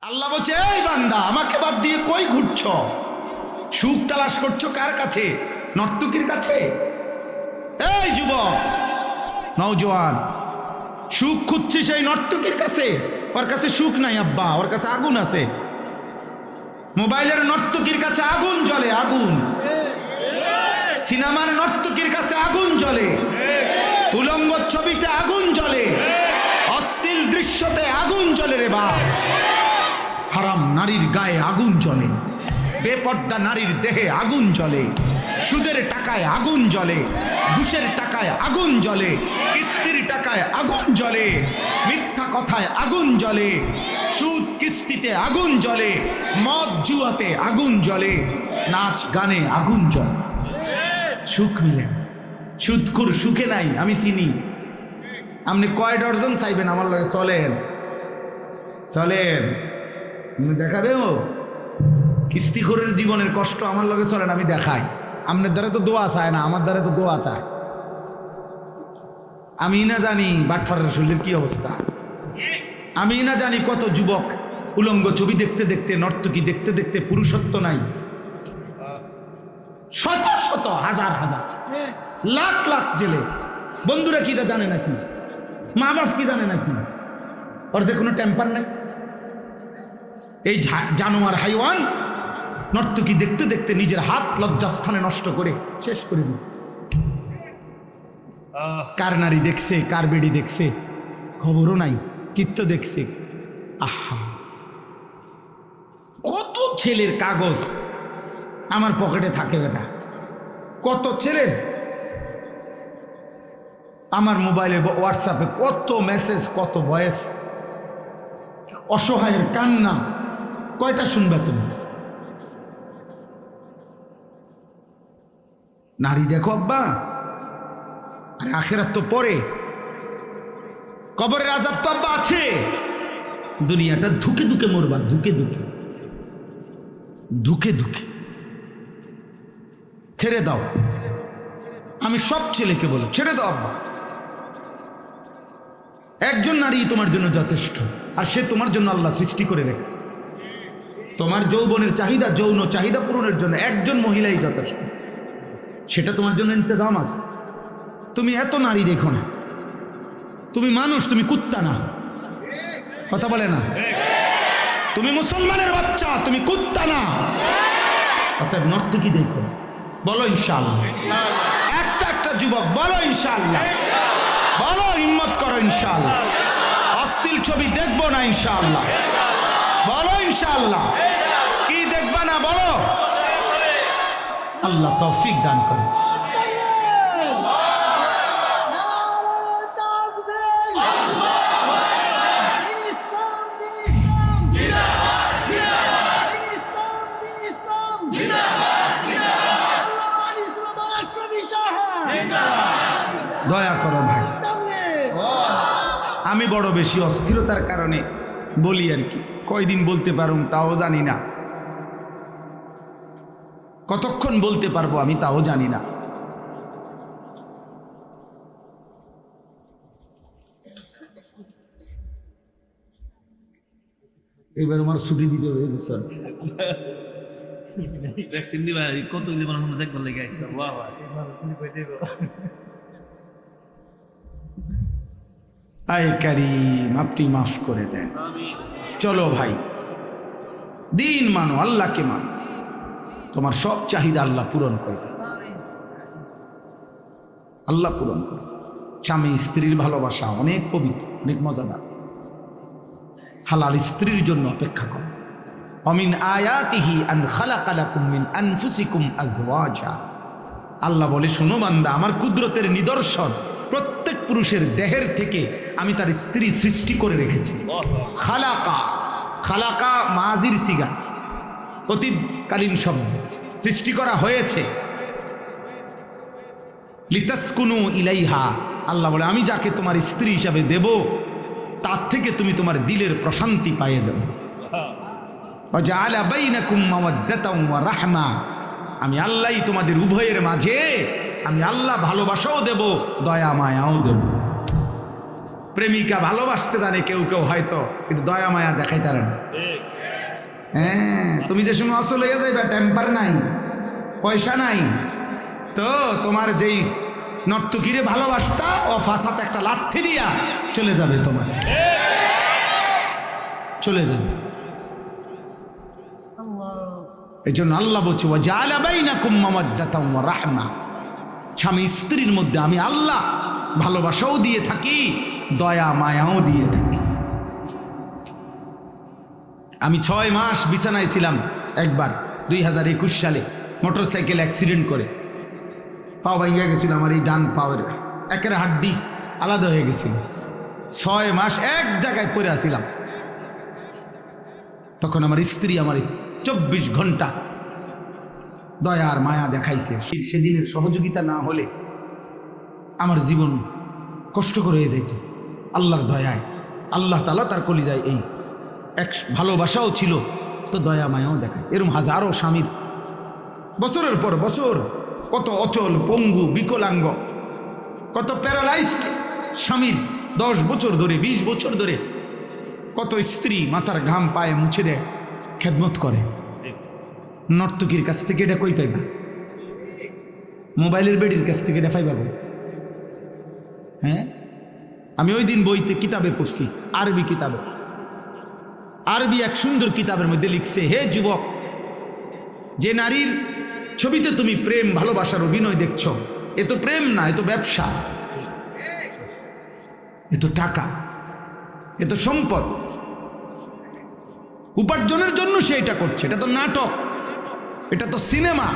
আল্লাহ বলছে, এই বান্দা আমাকে বাদ দিয়ে কই ঘুরছ? সুখ তালাশ করছো কার কাছে? নর্তকীর কাছে? এই যুবক নওজোয়ান, সুখ খুঁজছিস এই নর্তকীর কাছে? ওর কাছে সুখ নাই আব্বা, ওর কাছে আগুন আছে। মোবাইলের নর্তকীর কাছে আগুন জ্বলে, আগুন। সিনেমার নর্তকীর কাছে আগুন জ্বলে, উলঙ্গ ছবিতে আগুন জ্বলে, অশ্লীল দৃশ্যতে আগুন জ্বলে রে বাপ। হারাম নারীর গায়ে আগুন জ্বলে, বেপর্দা নারীর দেহে আগুন জ্বলে, সুদের টাকায় আগুন জ্বলে, ঘুষের টাকায় আগুন জ্বলে, কিস্তির টাকায় আগুন জ্বলে, মিথ্যা কথায় আগুন জ্বলে, সুদ কিস্তিতে আগুন জ্বলে, মদ জুয়াতে আগুন জ্বলে, নাচ গানে আগুন জ্বলে। সুখ মিলে সুদখুর সুখে নাই, আমি চিনি। আপনি কয় ডর্জন চাইবেন আমার লগে? চলেন চলেন, দেখাবে ও কিস্তিখোরের জীবনের কষ্ট আমার লগে চলেন, আমি দেখাই। আপনার দ্বারা তো দোয়া চায় না, আমার দ্বারা তো দোয়া চায়। আমি না জানি বাটফারের শরীরের কি অবস্থা, আমি না জানি কত যুবক উলঙ্গ ছবি দেখতে দেখতে, নর্তকী দেখতে দেখতে পুরুষত্ব নাই। শত শত হাজার হাজার লাখ লাখ জেলে। বন্ধুরা কি এটা জানে নাকি? মা বাপ কি জানে নাকি? ওর যে কোনো টেম্পার নাই। এই জানোয়ার হাইওয়ান নর্তকী দেখতে দেখতে নিজের হাত লজ্জাস্থানে নষ্ট করে শেষ করে দিচ্ছে। কার নারী দেখছে, কার বেড়ি দেখছে খবরও নাই, কিত্ত দেখছে। আহা, কত ছেলের কাগজ আমার পকেটে থাকে বেটা, কত ছেলের আমার মোবাইলে হোয়াটসঅ্যাপে কত মেসেজ, কত ভয়েস। অসহায়ের কান্না কয়টা শুনবে তুমি? নারী দেখো আব্বা, আর আখেরাত তো পরে, কবরের আযাব তো আব্বা আছে। দুনিয়াটা ধুকে ধুকে মরবা, ধুকে ধুকে ধুকে ধুকে। ছেড়ে দাও, আমি সব ছেলেকে বলি ছেড়ে দাও আব্বা। একজন নারী তোমার জন্য যথেষ্ট, আর সে তোমার জন্য আল্লাহ সৃষ্টি করে রেখেছে। তোমার যৌবনের চাহিদা, যৌন চাহিদা পূরণের জন্য একজন মহিলাই যথেষ্ট, সেটা তোমার জন্য ইন্তজাম আছে। তুমি এত নারী দেখো না, তুমি মানুষ, তুমি কুত্তা না। কথা বলে না? তুমি মুসলমানের বাচ্চা, তুমি কুত্তা না। অর্থাৎ নর্তকী দেখো, বলো ইনশাআল্লাহ। একটা একটা যুবক বলো ইনশাআল্লাহ, বলো হিম্মত করো ইনশাআল্লাহ। অশ্লীল ছবি দেখবো না ইনশাআল্লাহ, বলো ইনশাআল্লাহ। কি দেখবা না বলো? আল্লাহ তৌফিক দান করে। দয়া করো ভাই, আমি বড় বেশি অস্থিরতার কারণে বলি আর কি। কয়দিন বলতে পারুম তাও জানি না, কতক্ষণ বলতে পারবো আমি তাও জানি না। এবার আমার ছুটি দিতে হবে স্যার। কত দেখবার লেগে আসছে। আয় কারীম, আপনি মাফ করে দেন। চলো ভাই, দিন মানো, আল্লাহকে মানো, তোমার সব চাহিদা আল্লাহ পূরণ করবে, আল্লাহ পূরণ করবে। স্বামী স্ত্রীর ভালোবাসা অনেক পবিত্র, অনেক মজাদার। হালাল স্ত্রীর জন্য অপেক্ষা করো। অমিন আয়াতিহি আন খালাকা লাকুম মিন আনফুসিকুম আজওয়াজা। আল্লাহ বলে, শোনো বান্দা, আমার কুদরতের নিদর্শন, প্রত্যেক পুরুষের দেহের থেকে আমি তার স্ত্রী সৃষ্টি করে রেখেছি। খালাকা, খালাকা মাজির সিগা, অতীতকালীন শব্দ। সৃষ্টি করা হয়েছে। লিতাসকুনু ইলাইহা, আল্লাহ বলে আমি যাকে তোমার স্ত্রী হিসাবে দেব তার থেকে তুমি তোমার দিলের প্রশান্তি পাইয়ে যাবে। ওয়াজআলা বাইনাকুম মাওয়াদ্দাতাও ওয়া রাহমা, আমি আল্লাহই তোমাদের উভয়ের মাঝে, আমি আল্লাহ ভালোবাসাও দেব, দয়া মায়াও দেব। প্রেমিকা ভালোবাসতে জানে কেউ কেউ হয়তো, কিন্তু দয়া মায়া দেখাইতে পারে না। হ্যাঁ, তুমি যে সময় অসল হয়ে যাইবা, টেম্পার নাই, পয়সা নাই, তো তোমার যেই নর্তকীরে ভালোবাসতা ও ফাঁসাতে একটা লাথি দিয়া চলে যাবে, তোমার চলে যাবে। এই জন্য আল্লাহ বলছে ওয়াজআলা বাইনাকুম মাওয়াদ্দাতাম ওয়া রাহমা, স্বামী স্ত্রীর মধ্যে আমি আল্লাহ ভালোবাসাও দিয়ে থাকি, দয়া মায়াও দিয়ে থাকি। আমি 6 মাস বিছানায় ছিলাম একবার 2021 সালে, মোটরসাইকেল অ্যাক্সিডেন্ট করে পাও ভাঙিয়া গেছিল, আমার এই ডান পাওয়ের একের হাড্ডি আলাদা হয়ে গেছিল। 6 মাস এক জায়গায় পড়ে আসিলাম। তখন আমার স্ত্রী আমার 24 ঘন্টা দয়া আর মায়া দেখাইছে। সেদিনের সহযোগিতা না হলে আমার জীবন কষ্টকর হয়ে যাইত। আল্লাহর দয়ায় আল্লাহ তাআলা তার কলিজায় এই এক ভালোবাসাও ছিল, তো দয়া মায়াও দেখায়। এরকম হাজারো স্বামীর বছরের পর বছর কত অচল, পঙ্গু, বিকলাঙ্গ, কত প্যারালাইজড স্বামীর 10 বছর ধরে 20 বছর ধরে কত স্ত্রী মাথার ঘাম পায়ে মুছে দেয়, খেদমত করে। নর্তকীর কাছ থেকে এটা কই পাইবা? মোবাইলের বেডির কাছ থেকে এটা পাইবা? হ্যাঁ, আমি ওই দিন বইতে কিতাবে পড়ছি, আরবি কিতাবে, আরবি এক সুন্দর কিতাবের মধ্যে লিখছে, হে যুবক, যে নারীর ছবিতে তুমি প্রেম ভালোবাসার অভিনয় দেখছ, এ তো প্রেম না, এ তো ব্যবসা, এ তো টাকা, এ তো সম্পদ, উপার্জনের জন্য সে এটা করছে। এটা তো নাটক, এটা তো সিনেমা,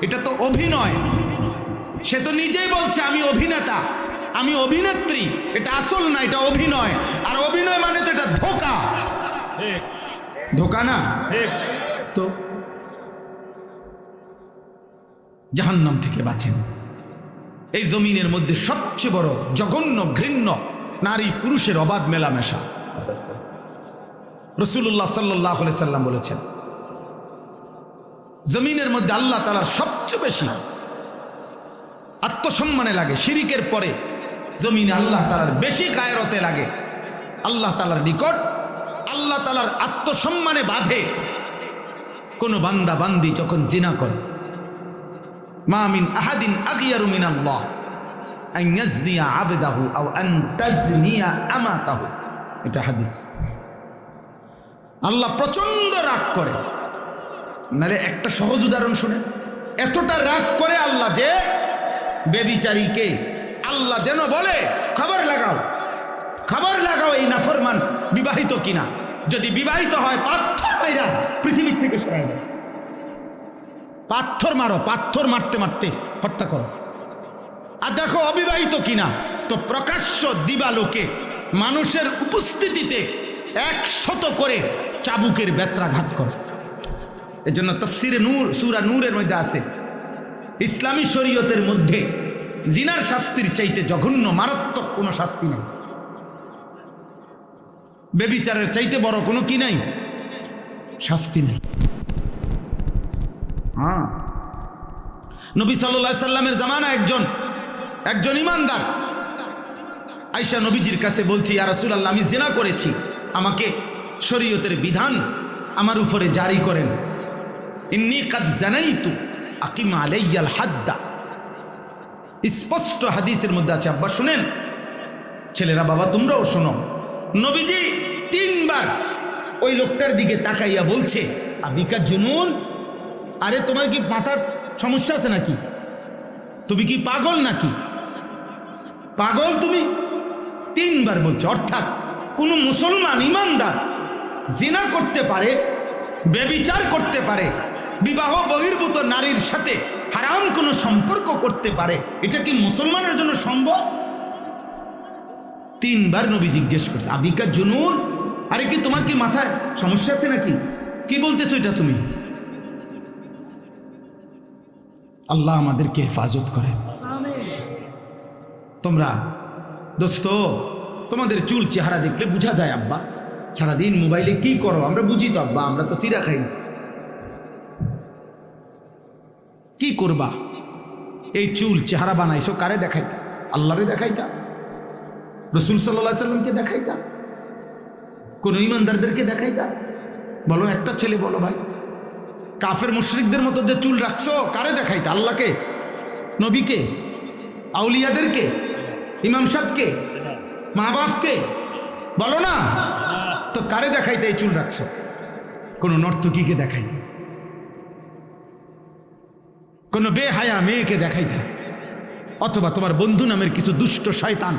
এটা তো অভিনয়। সে তো নিজেই বলছে আমি অভিনেতা, আমি অভিনেত্রী। এটা আসল না, এটা অভিনয়। আর অভিনয় মানে তো এটা ধোঁকা, ধোঁকা না? তো জাহান্নাম থেকে বাঁচেন। এই জমিনের মধ্যে সবচেয়ে বড় জঘন্য ঘৃণ্য নারী পুরুষের অবাধ মেলামেশা। রাসূলুল্লাহ সাল্লাল্লাহু আলাইহি সাল্লাম বলেছেন, জমিনের মধ্যে আল্লাহ তাআলার সবচেয়ে বেশি আত্মসম্মানে লাগে, শিরিকের পরে জমিনে আল্লাহ তাআলার বেশি গায়রতে লাগে। আল্লাহ তাআলার নিকট আল্লাহ তাআলার আত্মসম্মানে বাঁধে কোন বান্দা বান্দি যখন জিনা করে। মা মিন আহাদিন আগিয়ারু মিনাল্লাহ আন ইয়াজনিয়া আবদাহু আও আন তাজনিয়া আমাতাহু, এটা হাদিস। আল্লাহ প্রচন্ড রাগ করে। নালে একটা সহজ উদাহরণ শুনে, এতটা রাগ করে আল্লাহ যে বেবিচারীকে আল্লাহ যেন বলে খবর লাগাও, খবর লাগাও এই নাফরমান বিবাহিত কিনা। যদি বিবাহিত হয় পাথর মাইরা পৃথিবীর থেকে সরাই দাও, পাথর মারো, পাথর মারতে মারতে হত্যা করো। আর দেখো অবিবাহিত কিনা, তো প্রকাশ্য দিবালোকে মানুষের উপস্থিতিতে 100 করে চাবুকের বেত্রাঘাত করে। এজন্য তাফসিরে নূর সূরা নূরের মধ্যে আছে, ইসলামী শরীয়তের মধ্যে জিনার শাস্তির চাইতে জঘন্য মারাত্মক কোনো শাস্তি নেই। বেবিচারের চাইতে বড় কোনো কি নাই, শাস্তি নেই। হ্যাঁ, নবী সাল্লাল্লাহু আলাইহি সাল্লামের জামানায় একজন ইমানদার আয়েশা নবীজির কাছে বলছি, ইয়া রাসূলুল্লাহ, আমি জিনা করেছি, আমাকে শরীয়তের বিধান আমার উপরে জারি করেন। ইন্নী কাদ জানাইতু আকিম আলাইয়াল হাদ্দা। স্পষ্ট হাদিসের মধ্যে আছে। আব্বা শুনেন, ছেলেরা বাবা তোমরাও শোনো, নবীজি 3 বার ওই লোকটার দিকে তাকাইয়া বলছে, আবিকা জুনুন, আরে তোমার কি মাথার সমস্যা আছে নাকি? তুমি কি পাগল নাকি? পাগল তুমি? 3 বার বলছে। অর্থাৎ কোন মুসলমান ইমানদার জিনা করতে পারে, ব্যভিচার করতে পারে, বিবাহ বহির্ভূত নারীর সাথে হারাম কোনো সম্পর্ক করতে পারে, এটা কি মুসলমানের জন্য সম্ভব? 3 বার নবী জিজ্ঞেস করছে, আবিকা জুনুন, আরে কি তোমার কি মাথায় সমস্যা আছে নাকি? কি বলতেছো এটা তুমি? আল্লাহ আমাদেরকে হেফাজত করে। তোমরা দোস্ত, তোমাদের চুল চেহারা দেখলে বোঝা যায় আব্বা সারাদিন মোবাইলে কি করো। আমরা বুঝি তো আব্বা, আমরা তো সিরা খাই। কি করবা? এই চুল চেহারা বানাইছো কারে দেখাইতা? আল্লাহরে দেখাইতা, রাসূল সাল্লাল্লাহু আলাইহি সাল্লামকে দেখাইতা, কোন ইমানদারদেরকে দেখাইতা? বলো, একটা ছেলে বলো ভাই। কাফের মুশরিকদের মতো যে চুল রাখছো, কারে দেখাইতে? আল্লাহকে, নবীকে, আউলিয়াদেরকে, ইমাম সাহেবকে, মা বাপকে? বলো না। তো কারে দেখাইতে এই চুল রাখছো? কোনো নর্তকীকে দেখাইতে, কোনো বেহায়া মেয়েকে দেখাইতে, অথবা তোমার বন্ধু নামের কিছু দুষ্ট শয়তান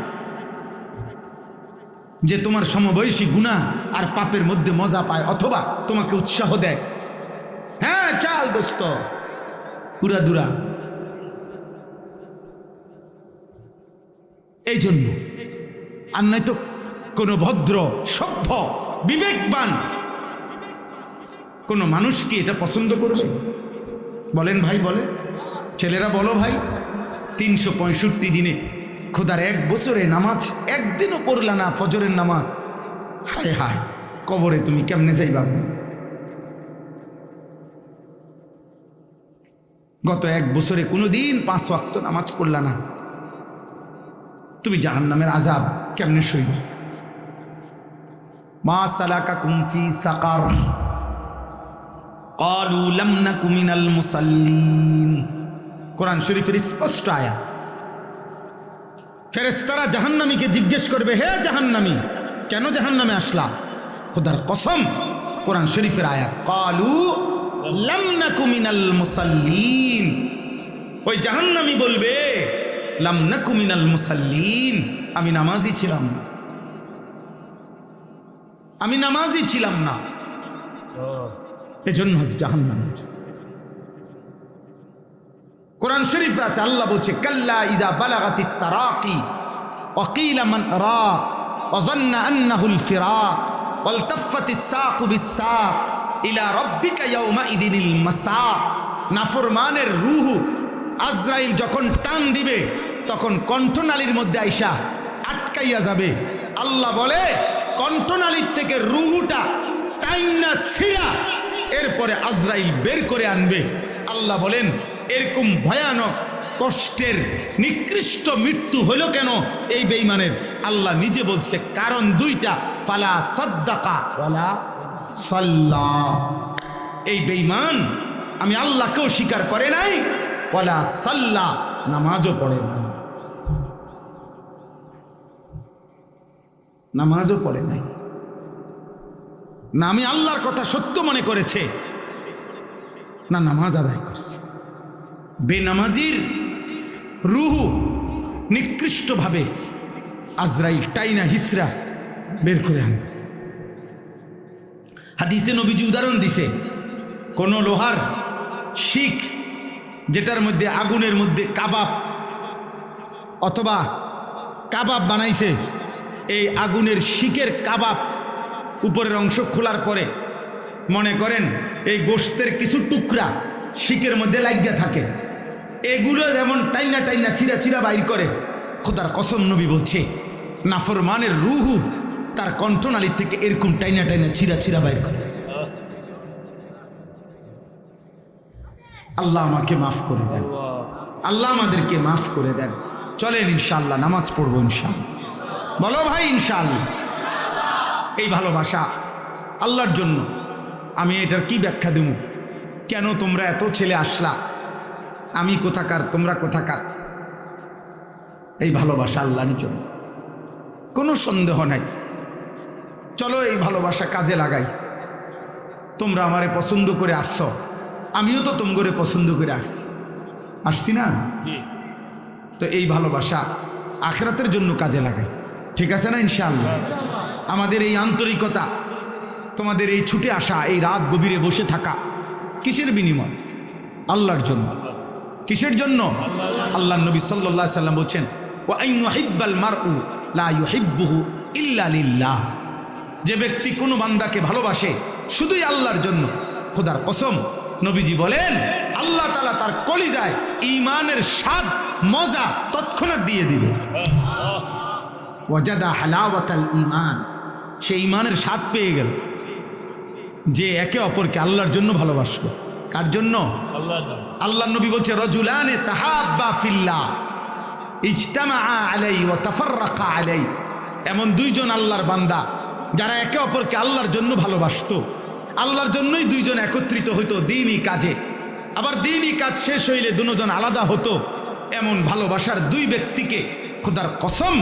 যে তোমার সমবয়সী গুনাহ আর পাপের মধ্যে মজা পায়, অথবা তোমাকে উৎসাহ দেয়, হ্যাঁ চাল দোস্ত পুরা দুরা। এই জন্য আর নয়তো কোন ভদ্র সভ্য বিবেকবান কোন মানুষ কি এটা পছন্দ করবে? বলেন ভাই, বলে ছেলেরা, বলো ভাই। 365 দিনে খোদার 1 বছরে নামাজ একদিনও পড়লা না, ফজরের নামাজ। হায় হায়, কবরে তুমি কেমনে যাইবা? গত 1 বছরে কোনোদিন 5 ওয়াক্ত নামাজ পড়লা না, তুমি জাহান্নামের আযাব কেমনে সইবা? মা সালাকাকুম ফি সাকার ক্বালু লাম নাকু মিনাল মুসাল্লিন। কোরআন শরীফের স্পষ্ট আয়াত। ফেরেশতারা জাহান্নামীকে জিজ্ঞেস করবে, হে জাহান্নামী, কেন জাহান্নামে আসলা? খোদার কসম, কোরআন শরীফের আয়াত, ক্বালু লাম নাকু মিনাল মুসাল্লিন। ওই জাহান্নামী বলবে, লাম নাকু মিনাল মুসাল্লিন, আমি নামাজি ছিলাম না, আমি নামাজি ছিলাম না, এজন্য জাহান্নামে। কোরআন শরীফে আছে, আল্লাহ বলছে, কাল্লা ইযা বালাগাতিত তারাকি ওয়া কিলা মান রাক ওয়া যান্না আন্নাহুল ফিরাক ওয়ালতাফাতিস সাকু বিস-সাক ইলা রাব্বিকা ইয়াওমা ইদিনিল মাসাক। নাফরমানের রূহ আজরাইল যখন টান দিবে, তখন কণ্ঠনালীর মধ্যে আইসা আটকাইয়া যাবে। আল্লাহ বলে, কণ্ঠনালীর থেকে রূহটা টাইনা ছিঁড়া এরপরে আজরাইল বের করে আনবে। আল্লাহ বলেন, এরকম ভয়ানক কষ্টের নিকৃষ্ট মৃত্যু হলো কেন এই বেঈমানের? আল্লাহ নিজে বলছে, কারণ 2টা, ফালা সাদ্দাকা ওয়ালা সাল্লা। এই বেঈমান আমি আল্লাহকেও স্বীকার করে নাই, ওয়ালা সাল্লা, নামাজও পড়ে নাই, নামাজও পড়ে নাই। না আমি আল্লাহর কথা সত্য মনে করেছে, না নামাজ আদায় করছে। বেনামাজির রূহ নিকৃষ্টভাবে আজরাইল টাইনা হিসরা বের করে আন। হাদিসে নবীজি উদাহরণ দিছে, কোন লোহার শিক যেটার মধ্যে আগুনের মধ্যে কাবাব অথবা কাবাব বানাইছে, এই আগুনের শিকের কাবাব উপরের অংশ খোলার পরে মনে করেন এই গোশতের কিছু টুকরা শিকের মধ্যে লাগিয়া থাকে, এগুলো যেমন টাইনা টাইনা ছিঁড়া ছিঁড়া বাইর করে। খোদার কসম, নবী বলছে, নাফরমানের রূহ তার কণ্ঠনালীর থেকে এরকম টাইনা টাইনা ছিঁড়া ছিঁড়া বাইর করে। আল্লাহ আমাকে মাফ করে দেন, আল্লাহ আমাদেরকে মাফ করে দেন। চলেন ইনশাআল্লাহ নামাজ পড়বো ইনশাআল্লাহ। বলো ভাই ইনশাআল্লাহ। এই ভালোবাসা আল্লাহর জন্য। আমি এটার কি ব্যাখ্যা দেব? কেন তোমরা এত ছেলে আসলা, আমি কোথাকার, তোমরা কোথাকার? এই ভালোবাসা আল্লাহর জন্য, কোনো সন্দেহ নাই। চলো এই ভালোবাসা কাজে লাগাই। তোমরা আমারে পছন্দ করে আসছ, আমিও তো তোমরে পছন্দ করে আসছি না? তো এই ভালোবাসা আখিরাতের জন্য কাজে লাগাই, ঠিক আছে না ইনশাআল্লাহ? আমাদের এই আন্তরিকতা, তোমাদের এই ছুটে আসা, এই রাত গভীরে বসে থাকা, কিসের বিনিময়? আল্লাহর জন্য। কিসের জন্য? আল্লাহ নবী সাল্লাল্লাহু আলাইহি সাল্লাম বলছেন, ওয়া আন ইউহিব্বাল মারউ লা ইউহিব্বুহু ইল্লা লিল্লাহ। যে ব্যক্তি কোনো বান্দাকে ভালোবাসে শুধুই আল্লাহর জন্য, খোদার কসম নবীজি বলেন, আল্লাহ তাআলা তার কলিজায় ঈমানের স্বাদ মজা তৎক্ষণাৎ দিয়ে দিবে। ওয়াজাদা হালাওয়াতাল ঈমান, সে ঈমানের স্বাদ পেয়ে গেল যে একে অপরকে আল্লাহর জন্য ভালোবাসলো। কার জন্য? আল্লাহর নবী বলছে, রাজুলানে তাহাব্বা ফিল্লাহ ইজতামা আলাইহি ওয়া তাফাররাকা আলাইহি। এমন 2জন আল্লাহর বান্দা যারা একে অপরকে আল্লাহর জন্য ভালোবাসতো আল্লাহর জন্যই দুইজন একত্রিত হইতো দ্বীনি কাজে, আবার দ্বীনি কাজ শেষ হইলে দুজন আলাদা হতো। এমন ভালোবাসার দুই ব্যক্তিকে খোদার কসম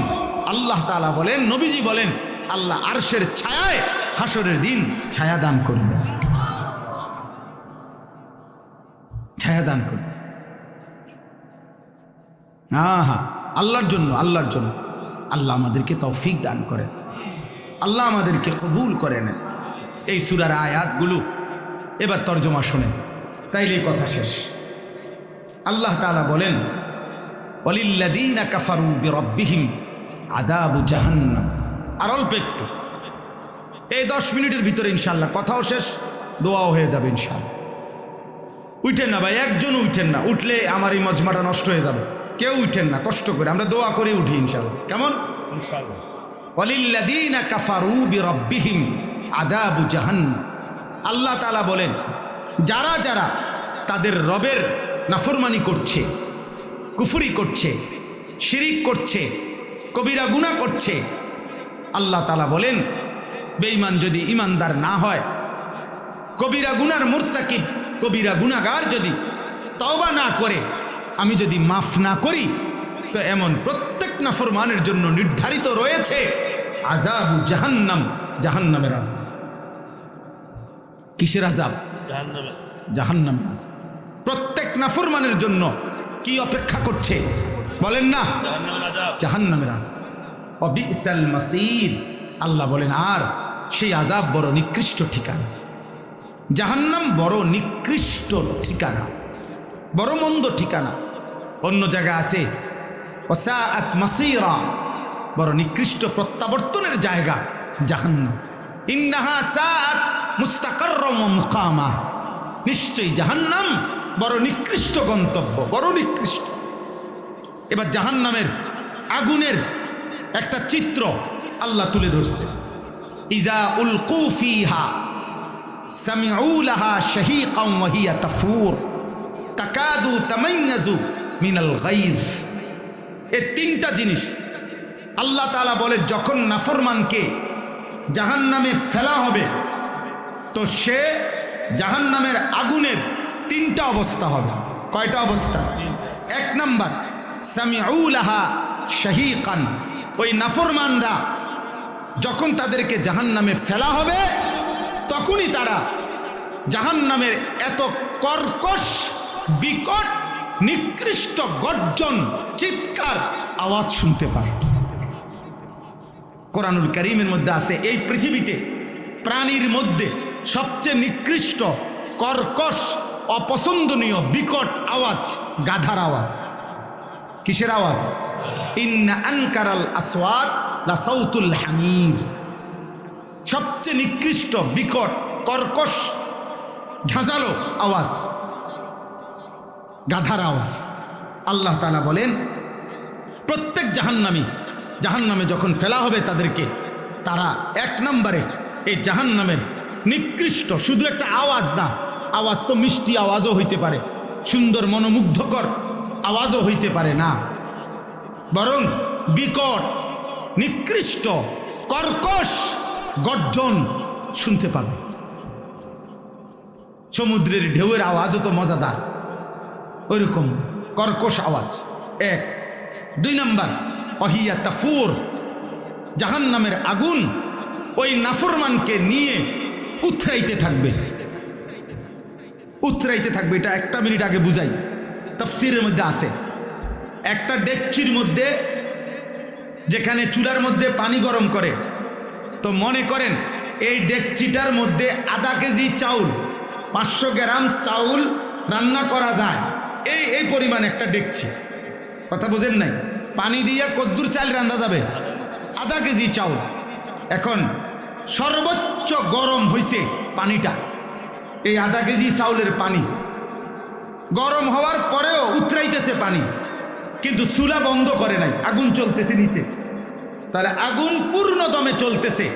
আল্লাহ তাআলা বলেন, নবীজি বলেন, আল্লাহ আরশের ছায়ায় হাসরের দিন ছায়া দান করবেন, ছায়া দান করবেন। হ্যাঁ, আল্লাহর জন্য, আল্লাহর জন্য। আল্লাহ আমাদেরকে তৌফিক দান করেন, আল্লাহ আমাদেরকে কবুল করে নেন। এই সূরার আয়াতগুলো এবার তর্জমা শোনেন, তাইলে কথা শেষ। আল্লাহ তাআলা বলেন, ওয়ালিল্লাযীনা কাফারু বিরাব্বিহিম আযাবু জাহান্নাম। আর অল্প একটু, এই 10 মিনিটের ভিতরে ইনশাআল্লাহ কথাও শেষ, দোয়াও হয়ে যাবে ইনশাআল্লাহ। উঠেন না ভাই, একজন উঠেন না, উঠলে আমার এই মজমাটা নষ্ট হয়ে যাবে। কেউ উঠেন না, কষ্ট করে আমরা দোয়া করে উঠি ইনশাআল্লাহ। কেমন? ইনশাআল্লাহ। ওয়ালিল্লাযীনা কাফারু বিরাব্বিহিম আযাবু জাহান্নাম। আল্লাহ তাআলা বলেন, যারা যারা তাদের রবের নাফরমানি করছে, কুফরি করছে, শিরিক করছে, কবিরা গুনাহ করছে, আল্লাহ তাআলা বলেন বেঈমান যদি ইমানদার না হয়, কবিরা গুনার মুরতাকিব, কবিরা গুনাহগার যদি তওবা না করে, আমি যদি মাফ না করি, তো এমন প্রত্যেক নাফরমানের জন্য নির্ধারিত রয়েছে আযাবু জাহান্নাম, জাহান্নামের আযাব। কিসের আযাব? জাহান্নামের আযাব। প্রত্যেক নাফরমানের জন্য কি অপেক্ষা করছে বলেন না? জাহান্নামের আযাব। অবিসাল মাসির। আল্লাহ বলেন, আর সেই আযাব বড় নিকৃষ্ট ঠিকানা। জাহান্নাম বড় নিকৃষ্ট ঠিকানা, বড় মন্দ ঠিকানা। অন্য জায়গা আছে ওয়াসাআত মাসীরা, বড় নিকৃষ্ট প্রত্যাবর্তনের জায়গা জাহান্নাম। ইন্নাহা সাআত মুস্তাকাররাম ওয়া মুকামা। নিশ্চয়ই জাহান্নাম বড় নিকৃষ্ট গন্তব্য, বড় নিকৃষ্ট। এবার জাহান্নামের আগুনের একটা চিত্র আল্লাহ তুলে ধরছে। ইজা উলকু ফিহা সামিউ লাহা শাহীকান ওয়া হিয়া তাফুর তাকাদু তামাইয়াজু মিনাল গাইজ। এই তিনটা জিনিস আল্লাহ তাআলা বলে, যখন নাফরমানকে জাহান্নামে ফেলা হবে, তো সে জাহান্নামের আগুনের তিনটা অবস্থা হবে। কয়টা অবস্থা? 1 নাম্বার, সামিউ লাহা শাহীকান। ওই নাফরমানরা যখন তাদেরকে জাহান্নামে ফেলা হবে, তখনই তারা জাহান্নামের এত কর্কশ, বিকট, নিকৃষ্ট গর্জন, চিৎকার, আওয়াজ শুনতে পারে। কোরআনুল কারীমের মধ্যে আছে, এই পৃথিবীতে প্রাণীর মধ্যে সবচেয়ে নিকৃষ্ট, কর্কশ, অপছন্দনীয়, বিকট আওয়াজ গাধার আওয়াজ। কিসের আওয়াজ? ইন্না আনকারাল আসওয়াত লা সাউতুল হামির। সবচেয়ে নিকৃষ্ট, বিকট, কর্কশ, ঝাঁঝালো আওয়াজ গাধার আওয়াজ। আল্লাহ তাআলা বলেন, প্রত্যেক জাহান্নামে যখন ফেলা হবে তাদেরকে, তারা 1 নম্বরে এই জাহান্নামের নিকৃষ্ট, শুধু একটা আওয়াজ না, আওয়াজ তো মিষ্টি আওয়াজও হইতে পারে, সুন্দর মনোমুগ্ধকর আওয়াজও হইতে পারে না, বরং বিকট, নিকৃষ্ট, কর্কশ গর্জন শুনতে পাবে। সমুদ্রের ঢেউয়ের আওয়াজও তো মজাদার, ওইরকম কর্কশ আওয়াজ। 1। 2 নম্বর, ওয়াহিয়া তাফুর। জাহান্নামের আগুন ওই নাফরমানকে নিয়ে উথরাইতে থাকবে, উথরাইতে থাকবে। এটা 1 মিনিট আগে বুঝাই, তাফসীরের মধ্যে আছে। একটা ডেকচির মধ্যে, যেখানে চুলার মধ্যে পানি গরম করে, তো মনে করেন এই ডেকচিটার মধ্যে আধা কেজি চাউল, 500 গ্রাম চাউল রান্না করা যায়, এই পরিমাণ একটা ডেকচি। কথা বুঝেন নাই? পানি দিয়ে কদ্দুর চাল রান্না যাবে? আধা কেজি চাউল। এখন সর্বোচ্চ গরম হয়েছে পানিটা, এই আধা কেজি চাউলের পানি গরম হওয়ার পরেও উতরাইতেছে পানি, কিন্তু চুলা বন্ধ করে নাই, আগুন চলতেছে নিচে। তাহলে আগুন পূর্ণ দমে চলতেছে,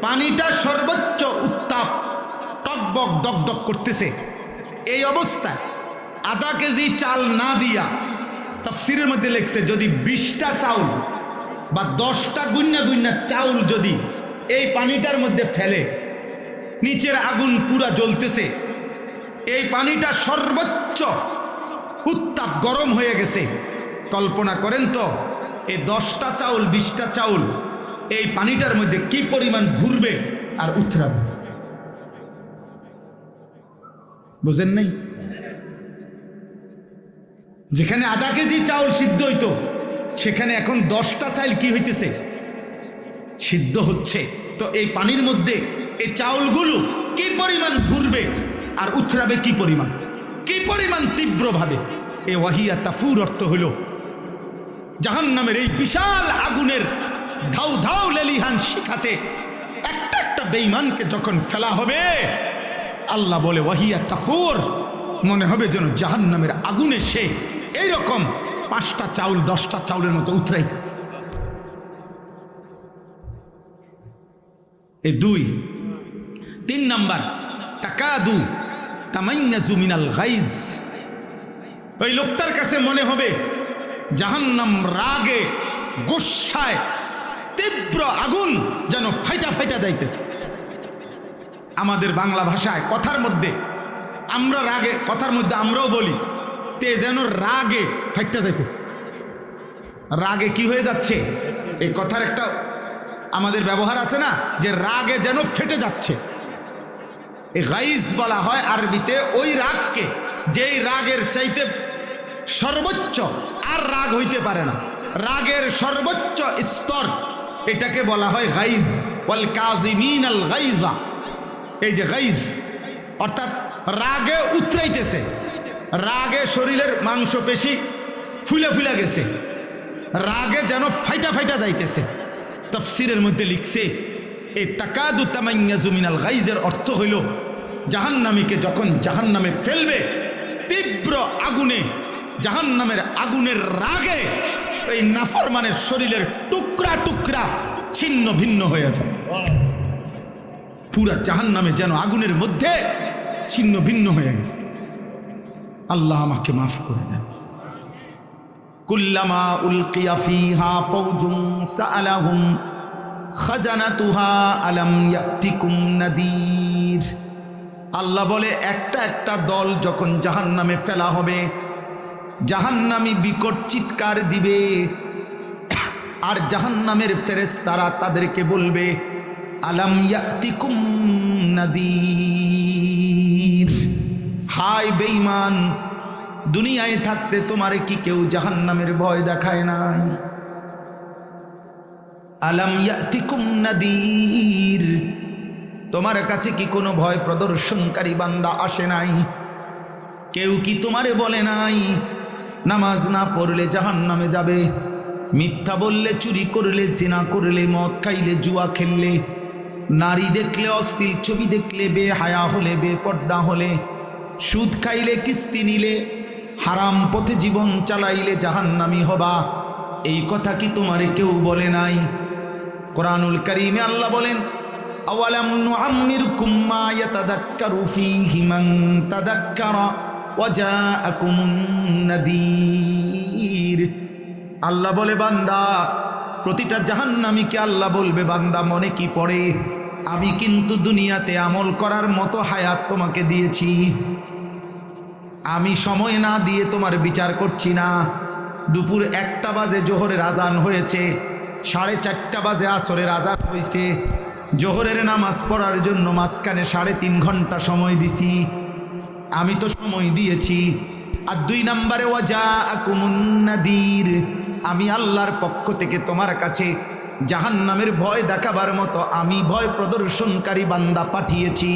পানিটা সর্বোচ্চ উত্তাপ, টকবক ডকডক করতেছে। এই অবস্থায় আধা কেজি চাল না দিয়া, তাফসীরের মধ্যে লেখছে, যদি 20টা চাউল বা 10টা গুন্না চাউল যদি এই পানিটার মধ্যে ফেলে, নিচের আগুন পুরা জ্বলতেছে, এই পানিটা সর্বোচ্চ উত্তাপ গরম হয়ে গেছে। কল্পনা করেন তো এই 10টা চাউল 20টা চাউল এই পানিটার মধ্যে কি পরিমাণ ঘুরবে আর উথরাবে, বুঝেন নাই? যেখানে আধা কেজি চাউল সিদ্ধ হইতো সেখানে এখন 10টা চাউল কি হইতেছে, সিদ্ধ হচ্ছে। তো এই পানির মধ্যে এই চাউলগুলো কি পরিমাণ ঘুরবে আর উথরাবে কি পরিমাণ তীব্রভাবে। এ ওয়াহিয়া তাফুর অর্থ হইল জাহান্নামের এই বিশাল আগুনের ধাউ ধাউ লেলিহান শিখাতে একটা একটা বেঈমানকে যখন ফেলা হবে, আল্লাহ বলে ওয়াহিয়া তাফুর, মনে হবে যেন জাহান্নামের আগুনে সে এইরকম 5টা চাউল 10টা চাউলের মতো উতরাইতেছে। এই 2। 3 নাম্বার তাকাদু তামাইয়াজু মিনাল গাইজ। ওই লোকটার কাছে মনে হবে জাহান্নাম রাগে গোসায় তীব্র আগুন যেন ফাইটা ফাইটা যাইতেছে। আমাদের বাংলা ভাষায় কথার মধ্যে আমরা রাগে, কথার মধ্যে আমরাও বলি তে যেন রাগে ফাইটা যাইতেছে, রাগে কি হয়ে যাচ্ছে। এই কথার একটা আমাদের ব্যবহার আছে না, যে রাগে যেন ফেটে যাচ্ছে। এই গাইজ বলা হয় আরবিতে ওই রাগকে, যেই রাগের চাইতে সর্বোচ্চ আর রাগ হইতে পারে না, রাগের সর্বোচ্চ স্তর, এটাকে বলা হয় গাইজ। ওয়াল কাযিমিন আল গাইজা, এই যে গাইজ অর্থাৎ রাগে উতরাইতেছে, রাগে শরীরের মাংসপেশি ফুলে ফুলে গেছে, রাগে যেন ফাইটা ফাইটা যাইতেছে। তাফসীরের মধ্যে লিখছে এই তাকাদু তামাইয়াজু মিনাল গাইজের অর্থ হইল জাহান্নামীকে যখন জাহান্নামে ফেলবে তীব্র আগুনে, জাহান্নামের আগুনের রাগে এই নাফরমানের শরীরের টুকরা টুকরা ছিন্ন ভিন্ন হয়ে যায়। পুরা জাহান্নামে যেন আগুনের মধ্যে ছিন্ন ভিন্ন হয়ে গেছে। আল্লাহ আমাকে মাফ করে দেন। কুল্লামা উলকিয়া ফিহা ফাওজুন সাআলাহুম খাজানাতুহা আলাম ইয়াতিকুম নাদির। আল্লাহ বলে একটা একটা দল যখন জাহান্নামে ফেলা হবে, জাহান্নামী বিকট চিৎকার দিবে, আর জাহান্নামের ফেরেশতারা তাদেরকে বলবে আলাম ইয়াতিকুম নাদির। হায় বেঈমান, দুনিয়ায় থাকতে তোমারে কি কেউ জাহান্নামের ভয় দেখায় নাই? আলাম ইয়াতিকুম নাদির, তোমার কাছে কি কোনো ভয় প্রদর্শনকারী বান্দা আসে নাই? কেউ কি তোমারে বলে নাই নামাজ না পড়লে জাহান্নামে যাবে, মিথ্যা বললে, চুরি করলে, জিনা করলে, মদ খাইলে, জুয়া খেললে, নারী দেখলে, অশ্লীল ছবি দেখলে, বেহায়া হলে, বেপর্দা হলে, সুদ খাইলে, কিস্তি নিলে, হারাম পথে জীবন চালাইলে জাহান্নামী হবা? এই কথা কি তোমারে কেউ বলে নাই? কোরআনুল কারীমে আল্লাহ বলেন আওয়ালাম নুআম্মিরকুম মা ইয়াতাযাক্কারু ফীহি মান তাযাক্কারা ওয়া জাআকুমুন নাদীর। আল্লাহ বলে বান্দা, প্রতিটা জাহান্নামীকে আল্লাহ বলবে বান্দা মনে কি পড়ে, আমি কিন্তু দুনিয়াতে আমল করার মতো হায়াত তোমাকে দিয়েছি, আমি সময় না দিয়ে তোমার বিচার করছি না। দুপুর 1টা বাজে জোহরের আজান হয়েছে, 4:30 বাজে আসরের আজান হয়েছে, জোহরের নামাজ পড়ার জন্য মাঝখানে 3.5 ঘন্টা সময় দিছি, আমি তো সময় দিয়েছি। আর 2 নম্বরে ওয়াজাআকুমুন নাদির, আমি আল্লাহর পক্ষ থেকে তোমার কাছে জাহান্নামের ভয় দেখাবার মতো আমি ভয় প্রদর্শনকারী বান্দা পাঠিয়েছি।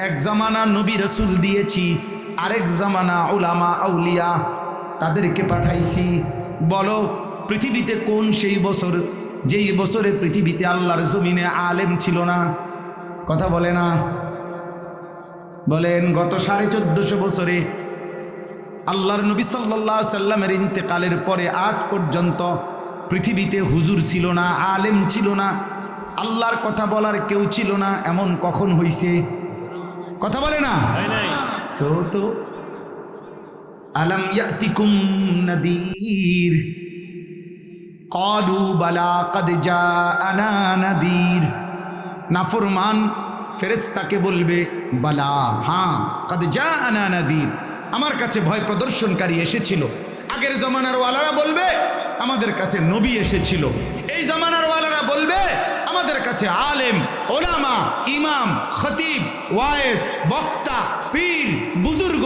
এক জামানা নবী রাসূল দিয়েছি, আরেক জামানা উলামা আউলিয়া তাদেরকে পাঠাইছি। বলো পৃথিবীতে কোন সেই বছর, যেই বছরে পৃথিবীতে আল্লাহর জমিনে আলেম ছিল না? কথা বলে না, বলেন গত 1450 বছরে আল্লাহর নবী সাল্লাল্লাহু আলাইহি সাল্লামের ইন্তেকালের পরে আজ পর্যন্ত পৃথিবীতে হুজুর ছিল না, আলেম ছিল না, আল্লাহর কথা বলার কেউ ছিল না, এমন কখন হইছে? কথা বলে না। তো আলাম ইয়াতিকুম নাদির ক্বালু বালা ক্বাদ জাআনা নাদির। নাফরমান ফেরেশতাকে বলবে বালা, হ্যাঁ, কদ জাআনা নাযীর, আমার কাছে ভয় প্রদর্শনকারী এসেছিল। আগের জমানার ওয়ালারা বলবে আমাদের কাছে নবী এসেছিল। এই জামানার ওয়ালারা বলবে আমাদের কাছে আলেম, ওলামা, ইমাম, খতিব, ওয়ায়েজ, বক্তা, পীর, বুজুর্গ,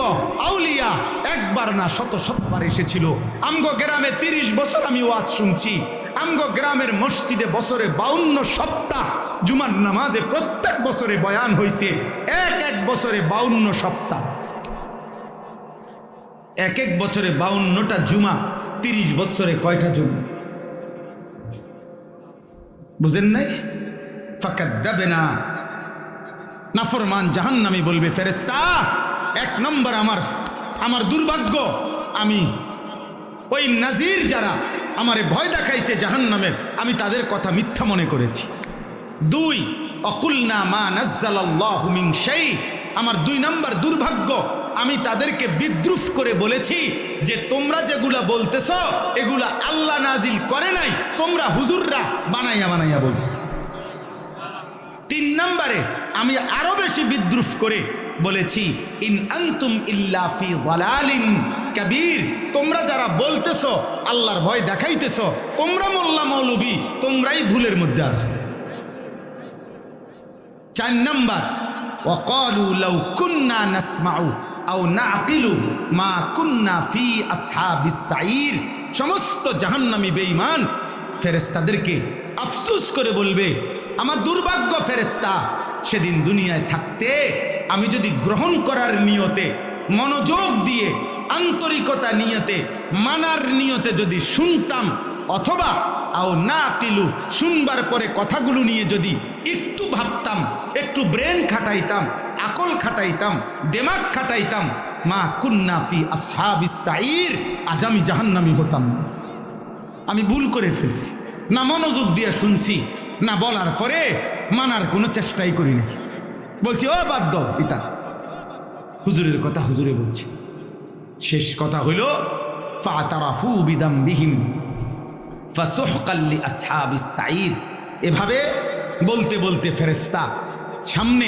আউলিয়া একবার না শত শতবার এসেছিল। আমগো গ্রামে 30 বছর আমি ওয়াজ শুনছি। আমগো গ্রামের মসজিদে বছরে 52 সপ্তাহ জুমার নামাজে প্রত্যেক বছরে বয়ান হয়েছে। এক বছরে 52 সপ্তাহ, এক বছরে 52টা জুমা, 30 বছরে কয়টা জুমা? বুঝেন নাই? ফাকাদ্দাবনা, নাফরমান জাহান্নামী বলবে ফেরেশতা, 1 নম্বর আমার দুর্ভাগ্য, আমি ওই নাজির যারা আমারে ভয় দেখাইছে জাহান্নামের, আমি তাদের কথা মিথ্যা মনে করেছি। 2, অকুলনা মা নাজ্জালাল্লাহু মিন শাই, আমার 2 নম্বর দুর্ভাগ্য, আমি তাদেরকে বিদ্রুপ করে বলেছি যে তোমরা যেগুলা বলতেছ এগুলা আল্লাহ নাজিল করে নাই, তোমরা হুজুররা বানাইয়া বানাইয়া বলতেছ। 3 নম্বরে আমি আরো বেশি বিদ্রুপ করে বলেছি ইন আনতুম ইল্লা ফি দালালিন কাবীর, তোমরা যারা বলতেছ আল্লাহর ভয় দেখাইতেছ, তোমরা মোল্লা মৌলবী, তোমরাই ভুলের মধ্যে আছো। 4 নম্বর ওয়াকালু লাউ কুন্না নাসমাউ আও নাকিলু মা কুন্না ফি আসহাবিস সাঈর, সমস্ত জাহান্নামী বেঈমান ফেরেশতাদেরকে আফসোস করে বলবে আমার দুর্ভাগ্য ফেরেশতা, সেদিন দুনিয়ায় থাকতে আমি যদি গ্রহণ করার নিয়তে, মনোযোগ দিয়ে, আন্তরিকতা নিয়তে, মানার নিয়তে যদি শুনতাম, অথবা আও নাকিলু, শুনবার পরে কথাগুলো নিয়ে যদি একটু ভাবতাম, একটু ব্রেন খাটাইতাম, আকল খাটাইতাম, দিমাগ খাটাইতাম, মা কুন্না ফি আসহাবিস সাঈর, আজ আমি জাহান্নামী হতাম। আমি ভুল করে ফেলছি, না মনোযোগ দিয়ে শুনছি, না বলার পরে মানার কোনো চেষ্টাই করিনি। বলছি ও বাদ দাও, পিতা হুজুরের কথা হুজুরে বলছি। শেষ কথা হইল ফাতারাফু বিদামবিহিম ফাসুহকাল লিআসহাবিস সাঈদ। এভাবে বলতে বলতে ফেরেশতা সামনে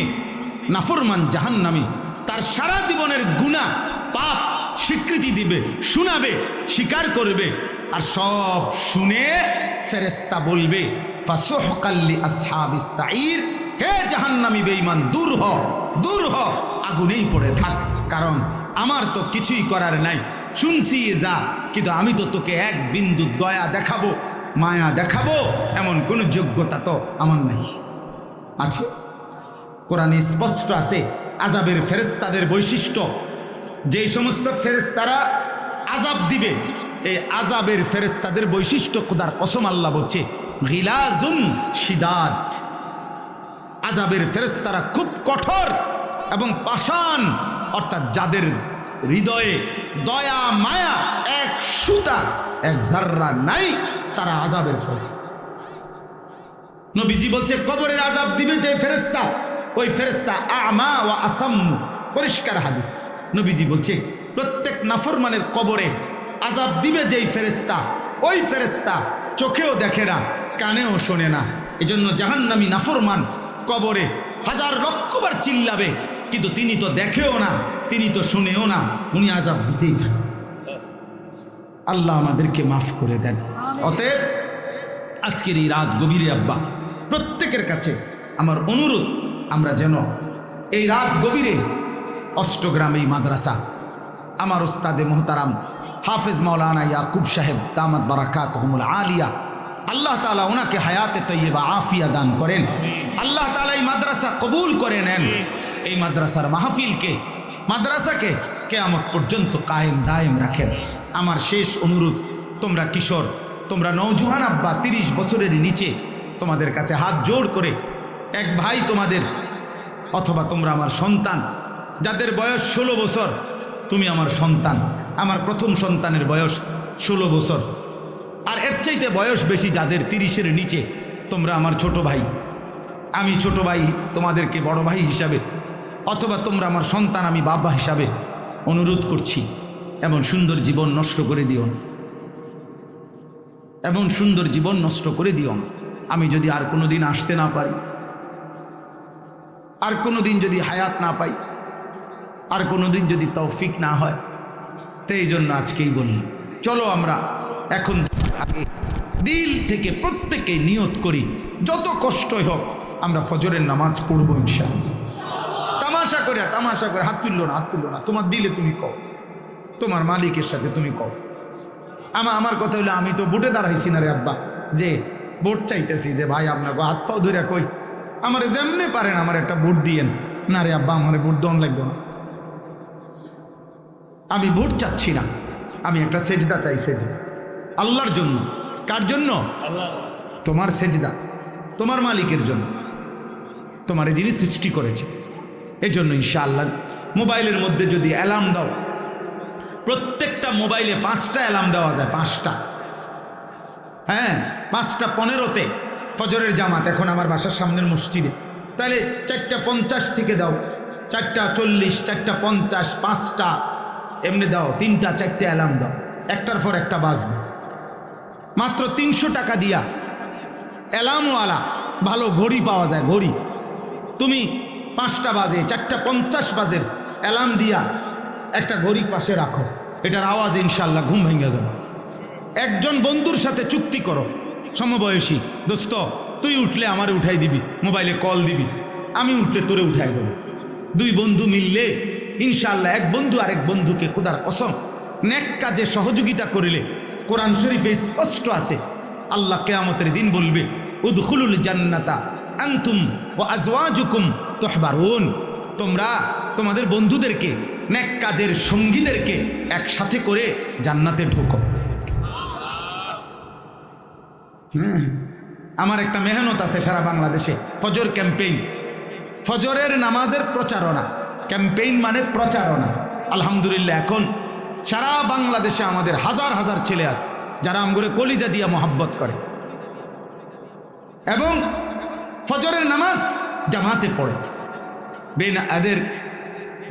নাফরমান জাহান্নামী তার সারা জীবনের গুনাহ পাপ স্বীকৃতি দিবে, শোনাবে, স্বীকার করবে, আর সব শুনে ফেরেশতা বলবে ফাসুহকাল লিআসহাবিস সাঈর, হে জাহান্নামী বেঈমান, দূর হ, দূর হ, আগুনেই পড়ে থাক, কারণ আমার তো কিছুই করার নাই, শুনছি যা, কিন্তু আমি তো তোকে 1 বিন্দু দয়া দেখাবো, মায়া দেখাবো এমন কোন যোগ্যতা তো আমার নাই। আছে কোরআনে স্পষ্ট আছে আযাবের ফেরেশতাদের বৈশিষ্ট্য। যে সমস্ত ফেরেশতারা আযাব দিবে, এই আযাবের ফেরেশতাদের বৈশিষ্ট্য খোদার কসম আল্লাহ বলছে গিলাজুন শিদাদ, আযাবের ফেরেশতারা খুব কঠোর এবং পাষাণ, অর্থাৎ যাদের হৃদয়ে দয়া মায়া 1 সুতা 1 জাররা নাই, তারা আযাবের ফেরেশতা। নবীজি বলছে কবরের আযাব দিবে যে ফেরেশতা, ওই ফেরেশতা আমা ওয়া আসাম, পরিষ্কার হাদিস। নবীজি বলছে প্রত্যেক নাফরমানের কবরে আযাব দিবে যেই ফেরেশতা, ওই ফেরেশতা চোখেও দেখে না, কানেও শোনে না। এজন্য জাহান্নামী নাফরমান কবরে 1000 লক্ষবার চিল্লাবে, কিন্তু তিনি তো দেখেও না, তিনি তো শুনেও না, উনি আযাব দিতেই থাকে। আল্লাহ আমাদেরকে মাফ করে দেন। অতএব আজকের এই রাত গভীরে আব্বা প্রত্যেকের কাছে আমার অনুরোধ, আমরা যেন এই রাত গভীরে অষ্টগ্রামেই মাদ্রাসা, আমার ওস্তাদে মোহতারাম হাফেজ মাওলানা ইয়াকুব সাহেব দামাত বারাকাতুহুমুল আলিয়া, আল্লাহ তাআলা ওনাকে হায়াতে তৈয়বা আফিয়া দান করেন। আল্লাহ তাআলা এই মাদ্রাসা কবুল করে নেন। এই মাদ্রাসার মাহফিলকে, মাদ্রাসাকে কিয়ামত পর্যন্ত কায়েম দায়েম রাখেন। আমার শেষ অনুরোধ, তোমরা কিশোর, তোমরা নওজোয়ান আব্বা, 30 বছরের নিচে, তোমাদের কাছে হাত জোড় করে, এক ভাই তোমাদের, অথবা তোমরা আমার সন্তান, যাদের বয়স 16 বছর, তুমি আমার সন্তান। আমার প্রথম সন্তানের বয়স 16 বছর, আর এর চাইতে বয়স বেশি যাদের 30-এর নিচে, তোমরা আমার ছোট ভাই, আমি ছোট ভাই তোমাদেরকে বড় ভাই হিসাবে, অথবা তোমরা আমার সন্তান, আমি বাবা হিসাবে অনুরোধ করছি, এমন সুন্দর জীবন নষ্ট করে দিও না, এমন সুন্দর জীবন নষ্ট করে দিও না। আমি যদি আর কোনো দিন আসতে না পারি, আর কোনো দিন যদি হায়াত না পাই, আর কোনো দিন যদি তৌফিক না হয়, তো এই জন্য আজকেই বললাম চলো আমরা এখন আগে দিল থেকে প্রত্যেকে নিয়ত করি, যত কষ্টই হোক আমরা ফজরের নামাজ পড়বো ইনশাআল্লাহ। তামাশা করে হাত তুললো না, তোমার দিলে তুমি কও, তোমার মালিকের সাথে তুমি কও। আমার কথা হলো, আমি তো ভোটে দাঁড়াইছি না রে আব্বা, যে ভোট চাইতেছি যে ভাই আপনাকে হাত পাও ধরে কই আমার যেমনে পারেন আমার একটা ভোট দিয়েন। না রে আব্বা, আমার ভোট দেওয়ান লাগবে না, আমি ভোট চাচ্ছি না, আমি একটা সেজদা চাই, সেজদা আল্লাহর জন্য। কার জন্য? তোমার সেজদা তোমার মালিকের জন্য, তোমার যিনি সৃষ্টি করেছে। এই জন্য ইনশাআল্লাহ মোবাইলের মধ্যে যদি অ্যালার্ম দাও, প্রত্যেকটা মোবাইলে 5টা অ্যালার্ম দেওয়া যায়, 5টা, হ্যাঁ 5:15 ফজরের জামাত এখন আমার বাসার সামনের মসজিদে, তাহলে 4:50 থেকে দাও, 4:40, 4:50, 5টা এমনি দাও, 3টা 4টে অ্যালার্ম দাও, একটার পর একটা বাজবে। মাত্র 300 টাকা দিয়া অ্যালার্মওয়ালা ভালো ঘড়ি পাওয়া যায়, ঘড়ি তুমি 5টা বাজে 4:50 বাজের অ্যালার্ম দিয়া একটা ঘড়ি পাশে রাখো, এটার আওয়াজ ইনশাল্লাহ ঘুম ভেঙে যাবে। একজন বন্ধুর সাথে চুক্তি করো, সমবয়সী, দোস্ত তুই উঠলে আমারে উঠাই দিবি, মোবাইলে কল দিবি, আমি উঠলে তোরে উঠাই দেবো। 2 বন্ধু মিললে ইনশাআল্লাহ এক বন্ধু আরেক বন্ধুকে খোদার কসম নেক কাজে সহযোগিতা করিলে, কোরআন শরীফে স্পষ্ট আছে, আল্লাহ কিয়ামতের দিন বলবে উদখুলুল জান্নাতা আনতুম ওয়া আজওয়াজুকুম তুহবারুন, তোমরা তোমাদের বন্ধুদেরকে নেক কাজের সঙ্গীদেরকে একসাথে করে জান্নাতে ঢোকো। আমার একটা মেহনত আছে সারা বাংলাদেশে, ফজর ক্যাম্পেইন, ফজরের নামাজের প্রচারণা, ক্যাম্পেইন মানে প্রচারণা। আলহামদুলিল্লাহ এখন সারা বাংলাদেশে আমাদের হাজার হাজার ছেলে আছে যারা আমগরে কলিজা দিয়া মোহাব্বত করে এবং ফজরের নামাজ জামাতে পড়ে,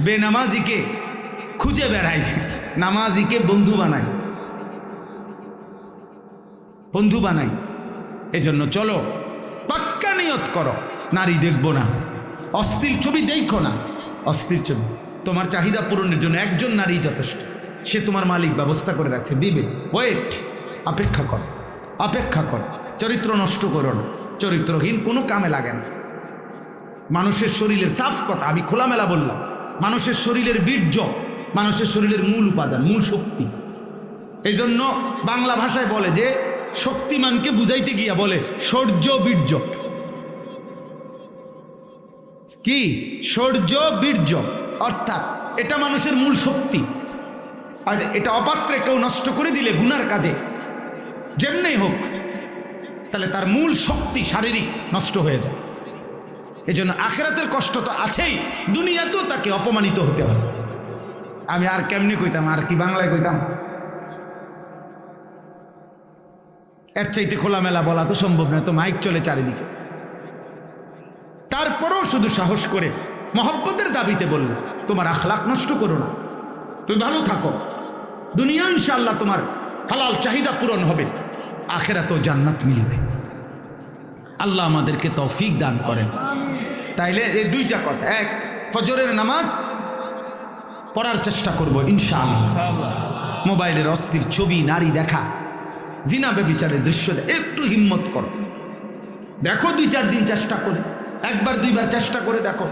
বেনামাজিকে খুঁজে বেড়ায়, নামাজিকে বন্ধু বানাই। এজন্য চলো পাক্কা নিয়ত করো, নারী দেখবো না, অস্থির ছবি দেখো না, অস্থির ছবি। তোমার চাহিদা পূরণের জন্য একজন নারী যথেষ্ট, সে তোমার মালিক ব্যবস্থা করে রাখছে, দিবে। ওয়েট, অপেক্ষা কর, চরিত্র নষ্ট করো না, চরিত্রহীন কোনো কামে লাগে না। মানুষের শরীরের সাফ কথা আমি খোলামেলা বললাম, মানুষের শরীরের বীর্য মানুষের শরীরের মূল উপাদান, মূল শক্তি। এই জন্য বাংলা ভাষায় বলে যে শক্তিমানকে বুঝাইতে গিয়া বলে শৌর্য বীর্য। কি শৌর্য বীর্য? অর্থাৎ এটা মানুষের মূল শক্তি, আর এটা অপাত্রে কেউ নষ্ট করে দিলে গুনার কাজে যেমনি হোক, তাহলে তার মূল শক্তি শারীরিক নষ্ট হয়ে যায়। এই জন্য আখিরাতের কষ্ট তো আছেই, দুনিয়াতেও তাকে অপমানিত হতে হয়। আমি আর কেমনি কইতাম, আর কি বাংলায় কইতাম, এর চাইতে খোলামেলা বলা তো সম্ভব না, তো মাইক চলে চারিদিকে। তারপরেও শুধু সাহস করে মহব্বতের দাবিতে বললো তোমার আখলাক নষ্ট করো না, তুমি ভালো থাকো, দুনিয়া ইনশাআল্লাহ তোমার হালাল চাহিদা পূরণ হবে, আখিরাতেও জান্নাত মিলবে। আল্লাহ আমাদেরকে তৌফিক দান করেন। তাইলে এই 2টা কথা, এক ফজরের নামাজ পড়ার চেষ্টা করব ইনশাআল্লাহ, মোবাইলের অস্থির ছবি, নারী দেখা, জিনা ব্যভিচারের দৃশ্য একটু হিম্মত করো, দেখো 2-4 দিন চেষ্টা করে, 1-2বার চেষ্টা করে দেখো,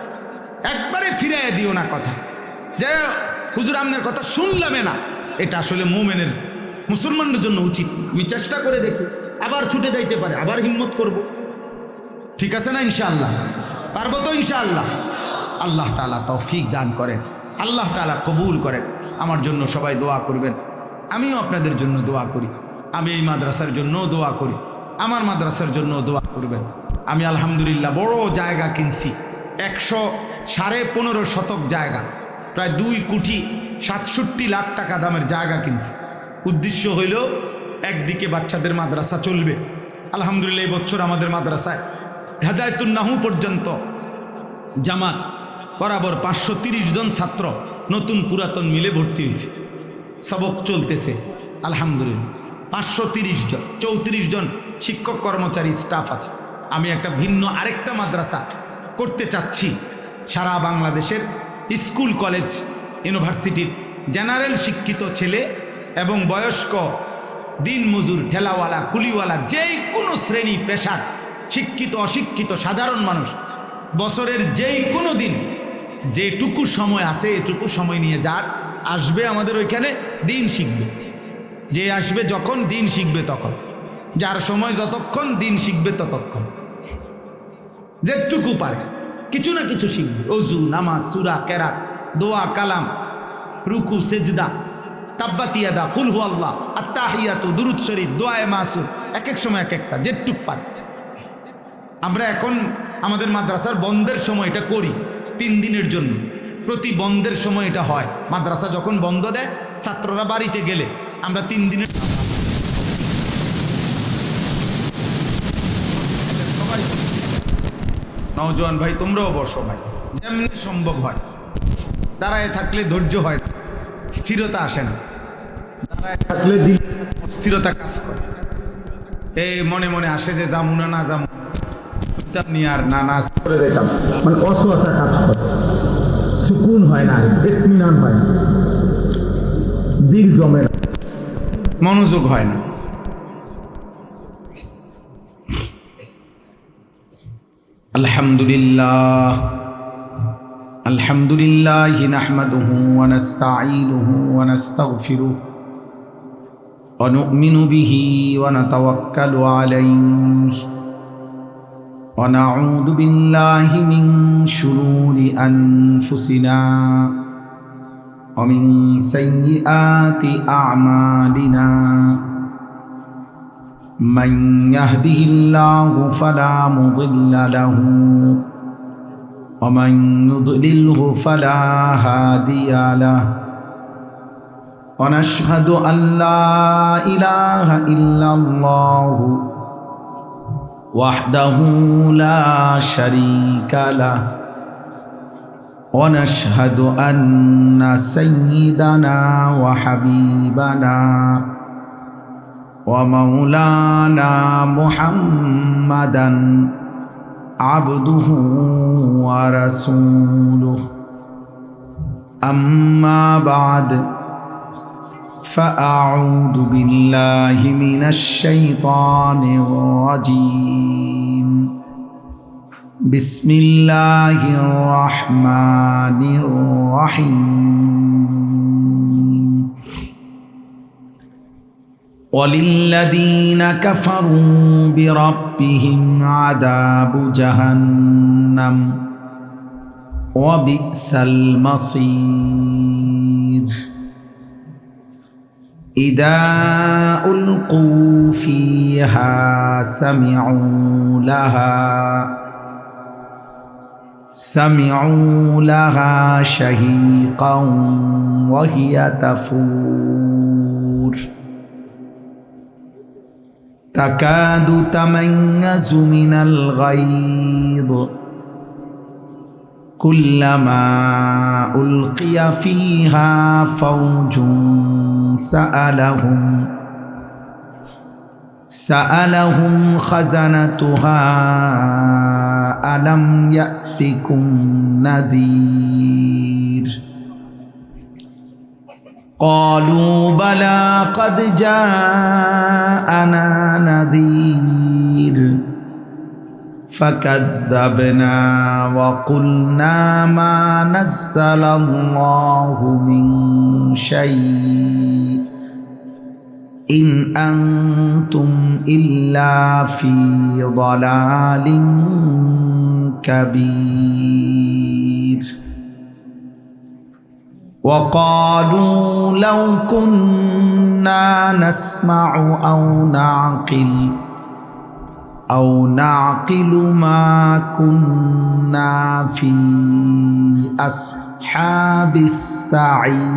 একবারে ফিরাইয়া দিও না কথা যে হুজুর আপনার কথা শুনলামে না। এটা আসলে মুমিনের মুসলমানদের জন্য উচিত। আমি চেষ্টা করে দেখি, আবার ছুটে যাইতে পারে, আবার হিম্মত করব, ঠিক আছে না? ইনশাআল্লাহ পারবো তো ইনশাআল্লাহ। আল্লাহ তাআলা তৌফিক দান করেন, আল্লাহ তাআলা কবুল করেন। আমার জন্য সবাই দোয়া করবেন, আমিও আপনাদের জন্য দোয়া করি, আমি এই মাদ্রাসার জন্য দোয়া করি, আমার মাদ্রাসার জন্য দোয়া করবেন। আমি আলহামদুলিল্লাহ বড় জায়গা কিনছি, 115.5 শতক জায়গা, প্রায় 2,67 লাখ টাকা দামের জায়গা কিনছি। উদ্দেশ্য হইল একদিকে বাচ্চাদের মাদ্রাসা চলবে। আলহামদুলিল্লাহ এই বছর আমাদের মাদ্রাসায় হেদায়েতুন নাহু পর্যন্ত জামাত বরাবর 530 জন ছাত্র নতুন পুরাতন মিলে ভর্তি হয়েছে, সবক চলতেছে আলহামদুলিল্লাহ। 530 জন, 34 জন শিক্ষক কর্মচারী স্টাফ আছে। আমি একটা ভিন্ন আরেকটা মাদ্রাসা করতে চাচ্ছি, সারা বাংলাদেশের স্কুল কলেজ ইউনিভার্সিটির জেনারেল শিক্ষিত ছেলে এবং বয়স্ক দিনমজুর ঠেলাওয়ালা কুলিওয়ালা যেই কোনো শ্রেণী পেশার শিক্ষিত অশিক্ষিত সাধারণ মানুষ বছরের যেই কোনো দিন যেটুকু সময় আছে এটুকু সময় নিয়ে যার আসবে আমাদের ওইখানে দিন শিখবে। যে আসবে যখন দিন শিখবে তখন, যার সময় যতক্ষণ দিন শিখবে ততক্ষণ, যেটুকু পারে কিছু না কিছু শিখবে। অজু, নামাজ, সূরা, কেরাত, দোয়া, কালাম, রুকু, সেজদা, তাব্বাত ইয়াদা, কুল হু আল্লাহ, আত্তাহিয়াতু, দুরুদ শরীফ, দোয়ায়ে মাসুর, এক এক সময় এক একটা যেটুক পারে। আমরা এখন আমাদের মাদ্রাসার বন্ধের সময় এটা করি 3 দিনের জন্য। প্রতি বন্ধের সময় এটা হয়। মাদ্রাসা যখন বন্ধ দেয়, ছাত্ররা বাড়িতে গেলে আমরা 3 দিনের সবাই নওজোয়ান ভাই তোমরাও বসো ভাই, যেমনি সম্ভব হয়। দাঁড়ায় থাকলে ধৈর্য হয় না, স্থিরতা আসে না। দাঁড়ায় থাকলে স্থিরতা কাজ করে। এই মনে মনে আসে যে যাবো না, না যাবো নিয়ে আর না না করে দিতাম, মানে অসুয়াশা কাজ করে, সুকুন হয় না, ইতমিনান হয় না, দিল জমে না, মনোযোগ হয় না। আলহামদুলিল্লাহ আলহামদুলিল্লাহ নাহমাদুহু ওয়া নাস্তাঈনুহু ওয়া নাস্তাগফিরুহু ওয়া নু'মিনু বিহি ওয়া নাতাওয়াক্কালু আলাইহি ওয়া নাউযু বিল্লাহি মিন শুরুরি আনফুসিনা ওয়া মিন সাইয়্যাতি আ'মালিনা মান ইয়াহদিহিল্লাহু ফালা মুদিল্লা লাহু ওয়া মান ইউদ্লিলহু ফালা হাদিয়া লাহু ওয়া নাশহাদু আন লা ইলাহা ইল্লাল্লাহু ওয়াহদাহু লা শারীকা লাহু ওয়া নাশহাদু আন্না সাইয়্যিদানা ওয়া হাবিবানা ওয়া মাওলানা মুহাম্মাদান আবদুহু ওয়া রাসূলুহু আম্মা বা'দ ফাআউযু বিল্লাহি মিনাশ শাইতানির রাজীম বিসমিল্লাহির রাহমানির রাহিম ওয়ালিল্লাযীনা কাফারু বিরাব্বিহিম আযাবু জাহান্নাম ওয়া বি'সাল মাসীর ইযা উলকু ফীহা সামি'উ লাহা শাহীকান ওয়া হিয়া তাফুর তাকাদু তামাইয়াজু মিনাল গায়দ কুল্লামা উলকিয়া ফীহা ফাওজুন সাআলাহুম খাজানাতুহা আলাম ইয়াতিকুম নাযীর قالوا بلى قد جاءنا نذير فكذبنا وقلنا ما نزل الله من شيء إن أنتم إلا في ضلال كبير وقالوا لو كنا نسمع أو نعقل ما كنا في أصحاب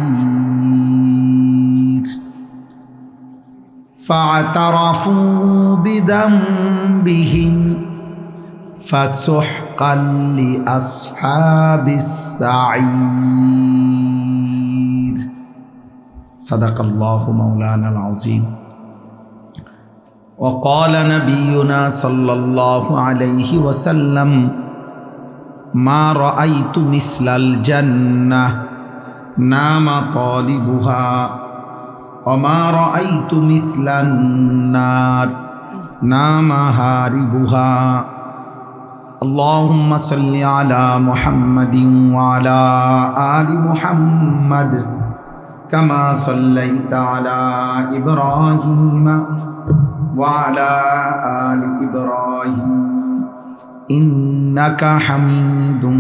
السعير فاعترفوا بذنبهم فسحقا لأصحاب السعير صدق الله مولانا العظيم وقال نبينا صلى الله عليه وسلم মা রাআইতু মিসলাল জান্নাহ নামা তালিবুহা ওয়া মা রাআইতু মিসলান নার নামা হারিবুহা। আল্লাহুম্মা সাল্লি আলা মুহাম্মাদিন ওয়া আলা আলি মুহাম্মাদ কামা সাল্লাইতা আলা ইব্রাহিম ওয়া আলা আলি ইব্রাহিম ইন্নাকা হামিদুম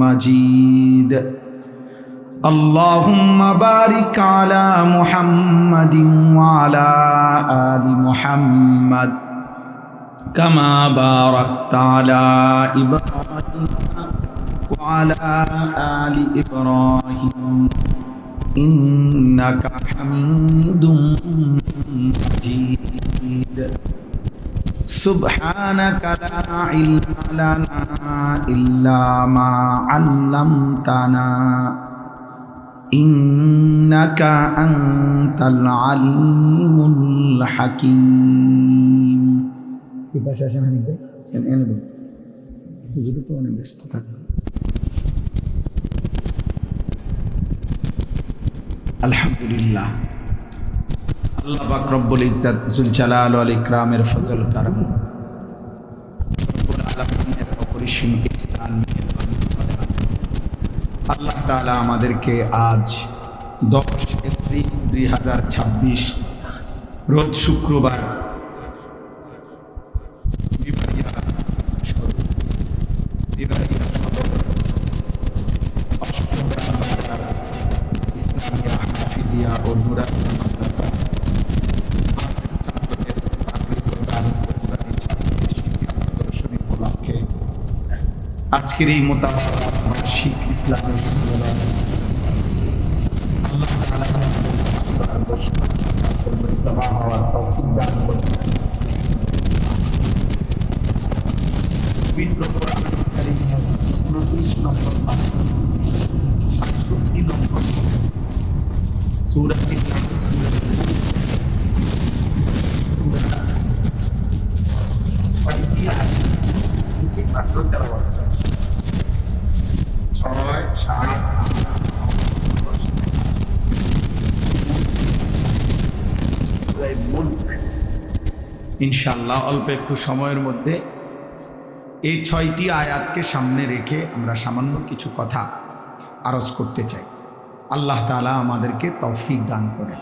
মাজিদ। আল্লাহুম্মা বারিক আলা মুহাম্মাদিন ওয়া আলা আলি মুহাম্মাদ কামা বারাকতা আলা ইব্রাহিম ওয়া আলা আলি ইব্রাহিম ইন্নাকা হামিদুম মাজিদ। সুবহানাকা লা ইলমা লানা ইল্লা মা আল্লামতানা ইন্নাকা আনতাল আলিমুল হাকীম। কি পাশে আসেন হানিফ ভাই, এনে বল, হুজুর তো অনেক ব্যস্ত থাকে। আলহামদুলিল্লাহ, আল্লাহ পাক রব্বুল ইজ্জত যুল জালাল ওয়াল ইকরামের ফজল কারম, রব্বুল আলামিনের অপরিসীম ইহসান, আল্লাহ তাআলা আমাদেরকে আজ 10 এপ্রিল 2026 রোজ শুক্রবার বিবাহিয়া সদর অষ্টম বাজার ইসলামিয়া হাফিজিয়া ও নুরানি মাদ্রাসা উপলক্ষে আজকের এই মোতাবারক বার্ষিক ইসলামের সম্মেলন আল্লাহ তাআলা হওয়ার তৌফিক দান করুন। পবিত্র কোরআন কারীমের 29 নম্বর পারা 67 নম্বর সূরাটির নাম সূরা ফাতিহা থেকে মাত্র তেলাওয়াত 6, 7, ইনশাআল্লাহ অল্প একটু সময়ের মধ্যে এই 6টি আয়াতকে সামনে রেখে আমরা সামান্য কিছু কথা আরজ করতে চাই। আল্লাহ তাআলা আমাদেরকে তৌফিক দান করেন।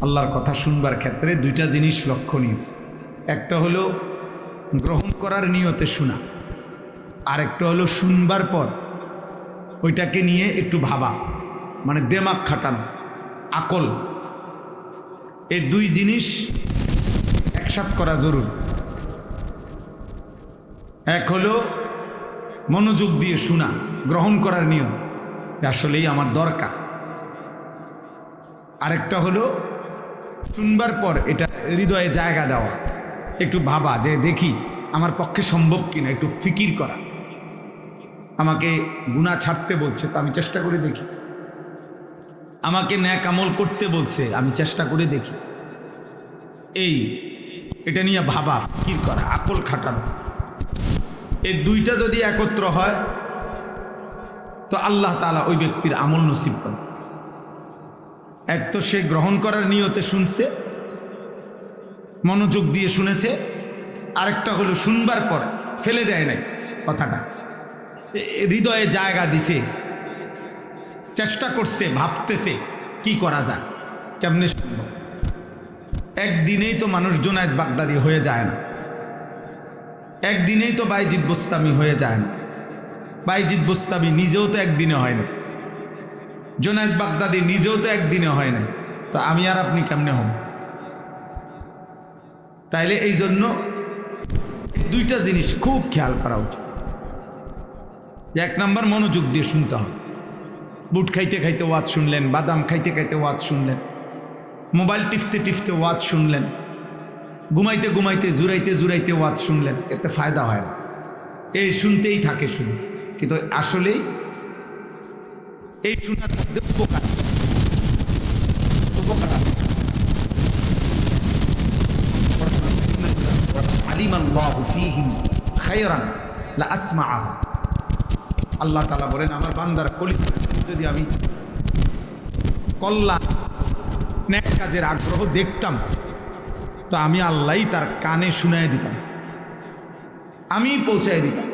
আল্লাহর কথা শুনবার ক্ষেত্রে দুইটা জিনিস লক্ষণীয়। একটা হলো গ্রহণ করার নিয়তে শোনা, আর একটা হলো শুনবার পর ওইটাকে নিয়ে একটু ভাবা, মানে দিমাগ খাটানো, আকল। এই দুই জিনিস একসাথ করা জরুরি। এক হলো মনোযোগ দিয়ে শোনা, গ্রহণ করার নিয়ম, আসলেই আমার দরকার। আরেকটা হলো শুনবার পর এটা হৃদয়ে জায়গা দেওয়া, একটু ভাবা যে দেখি আমার পক্ষে সম্ভব কিনা, একটু ফিকির করা। আমাকে গুনাহ ছাড়তে বলছে তো আমি চেষ্টা করে দেখি, আমাকে নেক আমল করতে বলছে আমি চেষ্টা করে দেখি। এটা নিয়ে ভাবা, ফিকির করা, আকল খাটানো। এই দুইটা যদি একত্র হয় তো আল্লাহ তাআলা ওই ব্যক্তির আমল নসিব করে। এক তো সে গ্রহণ করার নিয়তে শুনছে, মনোযোগ দিয়ে শুনেছে, আরেকটা হলো শুনবার পর ফেলে দেয় নাই কথাটা, হৃদয়ে জায়গা দিছে, চেষ্টা করছে, ভাবতেছে কি করা যায়, কেমনে শুনব। একদিনেই তো মানুষ জুনায়েদ বাগদাদি হয়ে যায় না, একদিনেই তো বাইজিদ বোস্তামি হয়ে যায় না। বাইজিদ বোস্তামি নিজেও তো একদিনে হয় না, জুনায়েদ বাগদাদি নিজেও তো একদিনে হয় না, তো আমি আর আপনি কেমনে হব? তাইলে এই জন্য দুইটা জিনিস খুব খেয়াল করা উচিত। যে 1 নাম্বার মনোযোগ দিয়ে শুনতে হবে। বুট খাইতে খাইতে ওয়াজ শুনলেন, বাদাম খাইতে খাইতে ওয়াজ শুনলেন, মোবাইল টিপতে টিপতে ওয়াজ শুনলেন, ঘুমাইতে ঘুমাইতে জুড়াইতে জুড়াইতে ওয়াজ শুনলেন, এতে ফায়দা হয় না। এই শুনতেই থাকে শুনে, কিন্তু আসলেই এই শোনার মধ্যে উপকার আলিমাল্লাহু ফীহিম খায়রান লা আসমাআহু। আল্লাহ তাআলা বলেন, আমার বান্দার কলিজা যদি আমি কল্যাণ নেক কাজের আগ্রহ দেখতাম, তো আমি আল্লাহই তার কানে শুনায় দিতাম, আমি পৌঁছায় দিতাম।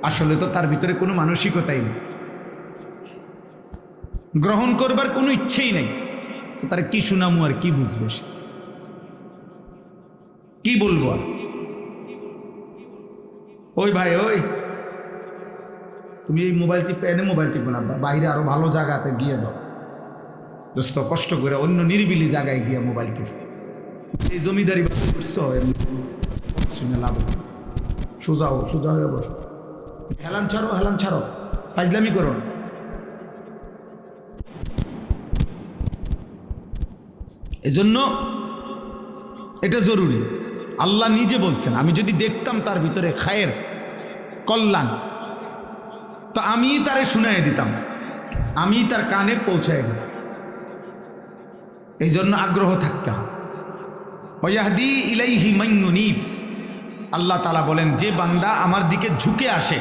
আসলে তো তার ভিতরে কোনো মানসিকতাই নেই, গ্রহণ করবার কোনো ইচ্ছেই নেই। তার কি শুনামু আর কি বুঝবে, কি বলবো আর? ওই ভাই, ওই তুমি এই মোবাইল টিপে এনে মোবাইল টিপো না, বাইরে আরো ভালো জায়গাতে গিয়ে দাও দোস্ত, কষ্ট করে অন্য নিরিবিলি জায়গায় গিয়ে মোবাইল টিপো। এই জমিদারি করছো, শুনে লাভ, সোজাও সোজা হয়ে বসো, হেলান ছাড়ো হেলান ছাড়ো, ফাজলামি করো না। এজন্য এটা জরুরি। আল্লাহ নিজে বলছেন, আমি যদি দেখতাম তার ভিতরে খায়ের কল্যাণ, তো আমি তারে শুনাই দিতাম, আমি তার কানে পৌঁছায় দিতাম। এই জন্য আগ্রহ থাকতে হয়। ওয়াহদি ইলাইহি মান ইউনীব, আল্লাহ তাআলা বলেন, যে বান্দা আমার দিকে ঝুঁকে আসে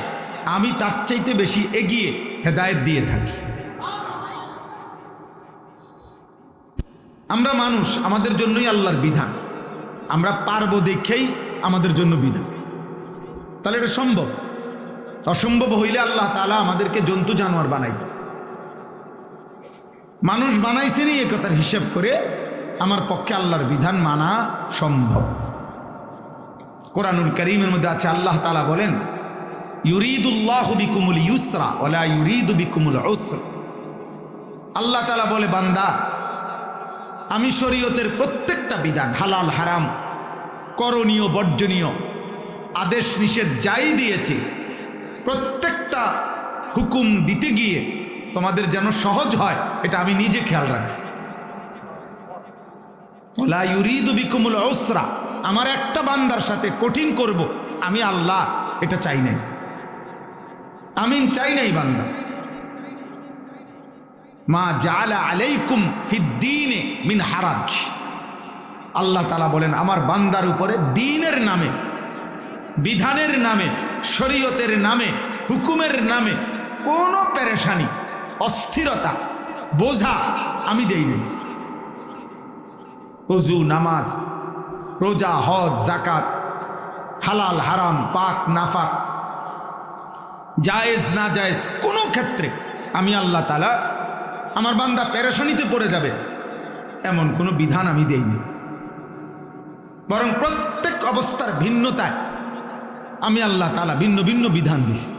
আমি তার চাইতে বেশি এগিয়ে হেদায়েত দিয়ে থাকি। আমরা মানুষ, আমাদের জন্যই আল্লাহর বিধান, আমরা পারবো দেখেই আমাদের জন্য বিধান। তাহলে এটা সম্ভব। অসম্ভব হইলে আল্লাহ তাআলা আমাদেরকে জন্তু জানোয়ার বানাইতেন। মানুষ বানাইছেনই এ কথার হিসাব করে আমার পক্ষে আল্লাহর বিধান মানা সম্ভব। কোরআনুল কারীমের মধ্যে আছে, আল্লাহ তাআলা বলেন, ইউরিদুল্লাহু বিকুমুল ইউসরা ওয়ালা ইউরিদু বিকুমুল উসরা। আল্লাহ তাআলা বলে, বান্দা আমি শরীয়তের প্রত্যেকটা বিধান, হালাল হারাম, করণীয় বর্জনীয়, আদেশ নিষেধ যাই দিয়েছি, প্রত্যেকটা হুকুম দিতে গিয়ে তোমাদের যেন সহজ হয় এটা আমি নিজে খেয়াল রাখছি। ওয়ালা ইউরিদু বিকুমুল উসরা, আমার একটা বান্দার সাথে কঠিন করব আমি আল্লাহ এটা চাই নাই, আমি চাই নাই বান্দা। মা জাআলা আলাইকুম ফিদ্দীনে মিন হারাজ, আল্লাহ তাআলা বলেন, আমার বান্দার উপরে দ্বীনের নামে, বিধানের নামে, শরীয়তের নামে, হুকুমের নামে কোনো পেরেশানি, অস্থিরতা, বোঝা আমি দেই নাই। ওযু, নামাজ, রোজা, হজ, যাকাত, হালাল হারাম, পাক নাফাক, জায়েজ না জায়েজ, কোনো ক্ষেত্রে আমি আল্লাহ তাআলা আমার বান্দা পেরেশানিতে পড়ে যাবে এমন কোনো বিধান আমি দেইনি। বরং প্রত্যেক অবস্থার ভিন্নতায় আমি আল্লাহ তাআলা ভিন্ন ভিন্ন বিধান দিছি।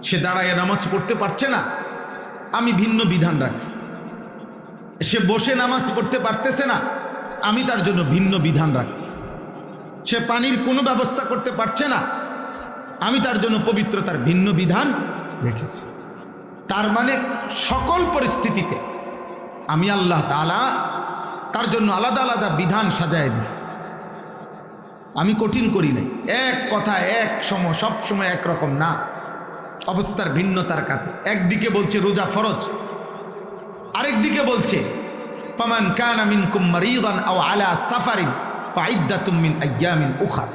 সে দাঁড়ায় নামাজ পড়তে পারছে না, আমি ভিন্ন বিধান রাখছি। সে বসে নামাজ পড়তে পারতেছে না, আমি তার জন্য ভিন্ন বিধান রাখতেছি। সে পানির কোনো ব্যবস্থা করতে পারছে না, আমি তার জন্য পবিত্রতার ভিন্ন বিধান রেখেছি। তার মানে সকল পরিস্থিতিতে আমি আল্লাহ তাআলা তার জন্য আলাদা আলাদা বিধান সাজায় দিছি। আমি কঠিন করি নাই। এক কথা এক সময় সব সময় একরকম না, অবস্থার ভিন্নতার কাছে। একদিকে বলছে রোজা ফরজ, আরেকদিকে বলছে ফামান কানা মিনকুম মারিদান আও আলা সাফারিন ফাইদ্দাতুম মিন আইয়ামিন উখরা।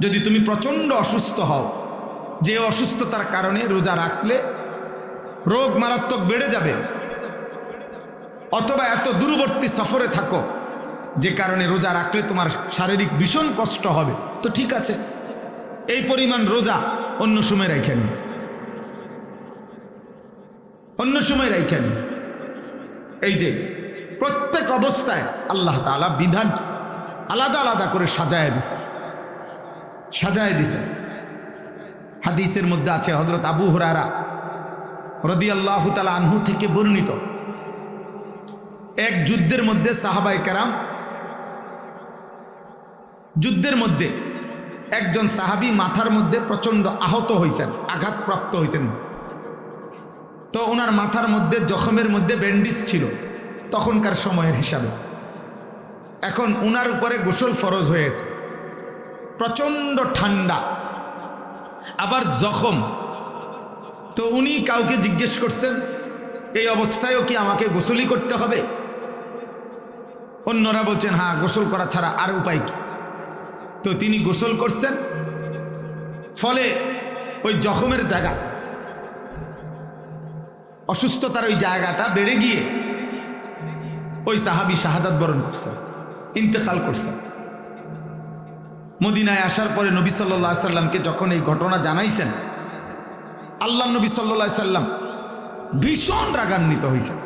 যদি তুমি প্রচণ্ড অসুস্থ হও, যে অসুস্থতার কারণে রোজা রাখলে রোগ মারাত্মক বেড়ে যাবে, অথবা এত দূরবর্তী সফরে থাকো যে কারণে রোজা রাখলে তোমার শারীরিক ভীষণ কষ্ট হবে, তো ঠিক আছে, এই পরিমাণ রোজা অন্য সময় রাইখা নি, অন্য সময় রাইখা নি। এই যে প্রত্যেক অবস্থায় আল্লাহ তাআলা বিধান আলাদা আলাদা করে সাজায় দিছে, সাজায় দিছে। হাদিসের মধ্যে আছে, হযরত আবু হুরায়রা রাদিয়াল্লাহু তাআলা আনহু থেকে বর্ণিত, এক যুদ্ধের মধ্যে সাহাবায়ে কেরাম যুদ্ধের মধ্যে একজন সাহাবী মাথার মধ্যে প্রচণ্ড আহত হয়েছেন, আঘাতপ্রাপ্ত হয়েছেন। তো ওনার মাথার মধ্যে জখমের মধ্যে ব্যান্ডেজ ছিল তখনকার সময়ের হিসাবে। এখন ওনার উপরে গোসল ফরজ হয়েছে, প্রচণ্ড ঠান্ডা, আবার জখম। তো উনি কাউকে জিজ্ঞেস করছেন, এই অবস্থায়ও কি আমাকে গোসলই করতে হবে? অন্যরা বলছেন, হ্যাঁ, গোসল করা ছাড়া আর উপায় কি? তো তিনি গোসল করছেন, ফলে ওই জখমের জায়গা, অসুস্থতার ওই জায়গাটা বেড়ে গিয়ে ওই সাহাবী শাহাদাত বরণ করছেন, ইন্তেকাল করছেন। মদিনায় আসার পরে নবী সাল্লাল্লাহু আলাইহি সাল্লামকে যখন এই ঘটনা জানাইছেন, আল্লাহ নবী সাল্লাল্লাহু আলাইহি সাল্লাম ভীষণ রাগান্বিত হয়েছেন,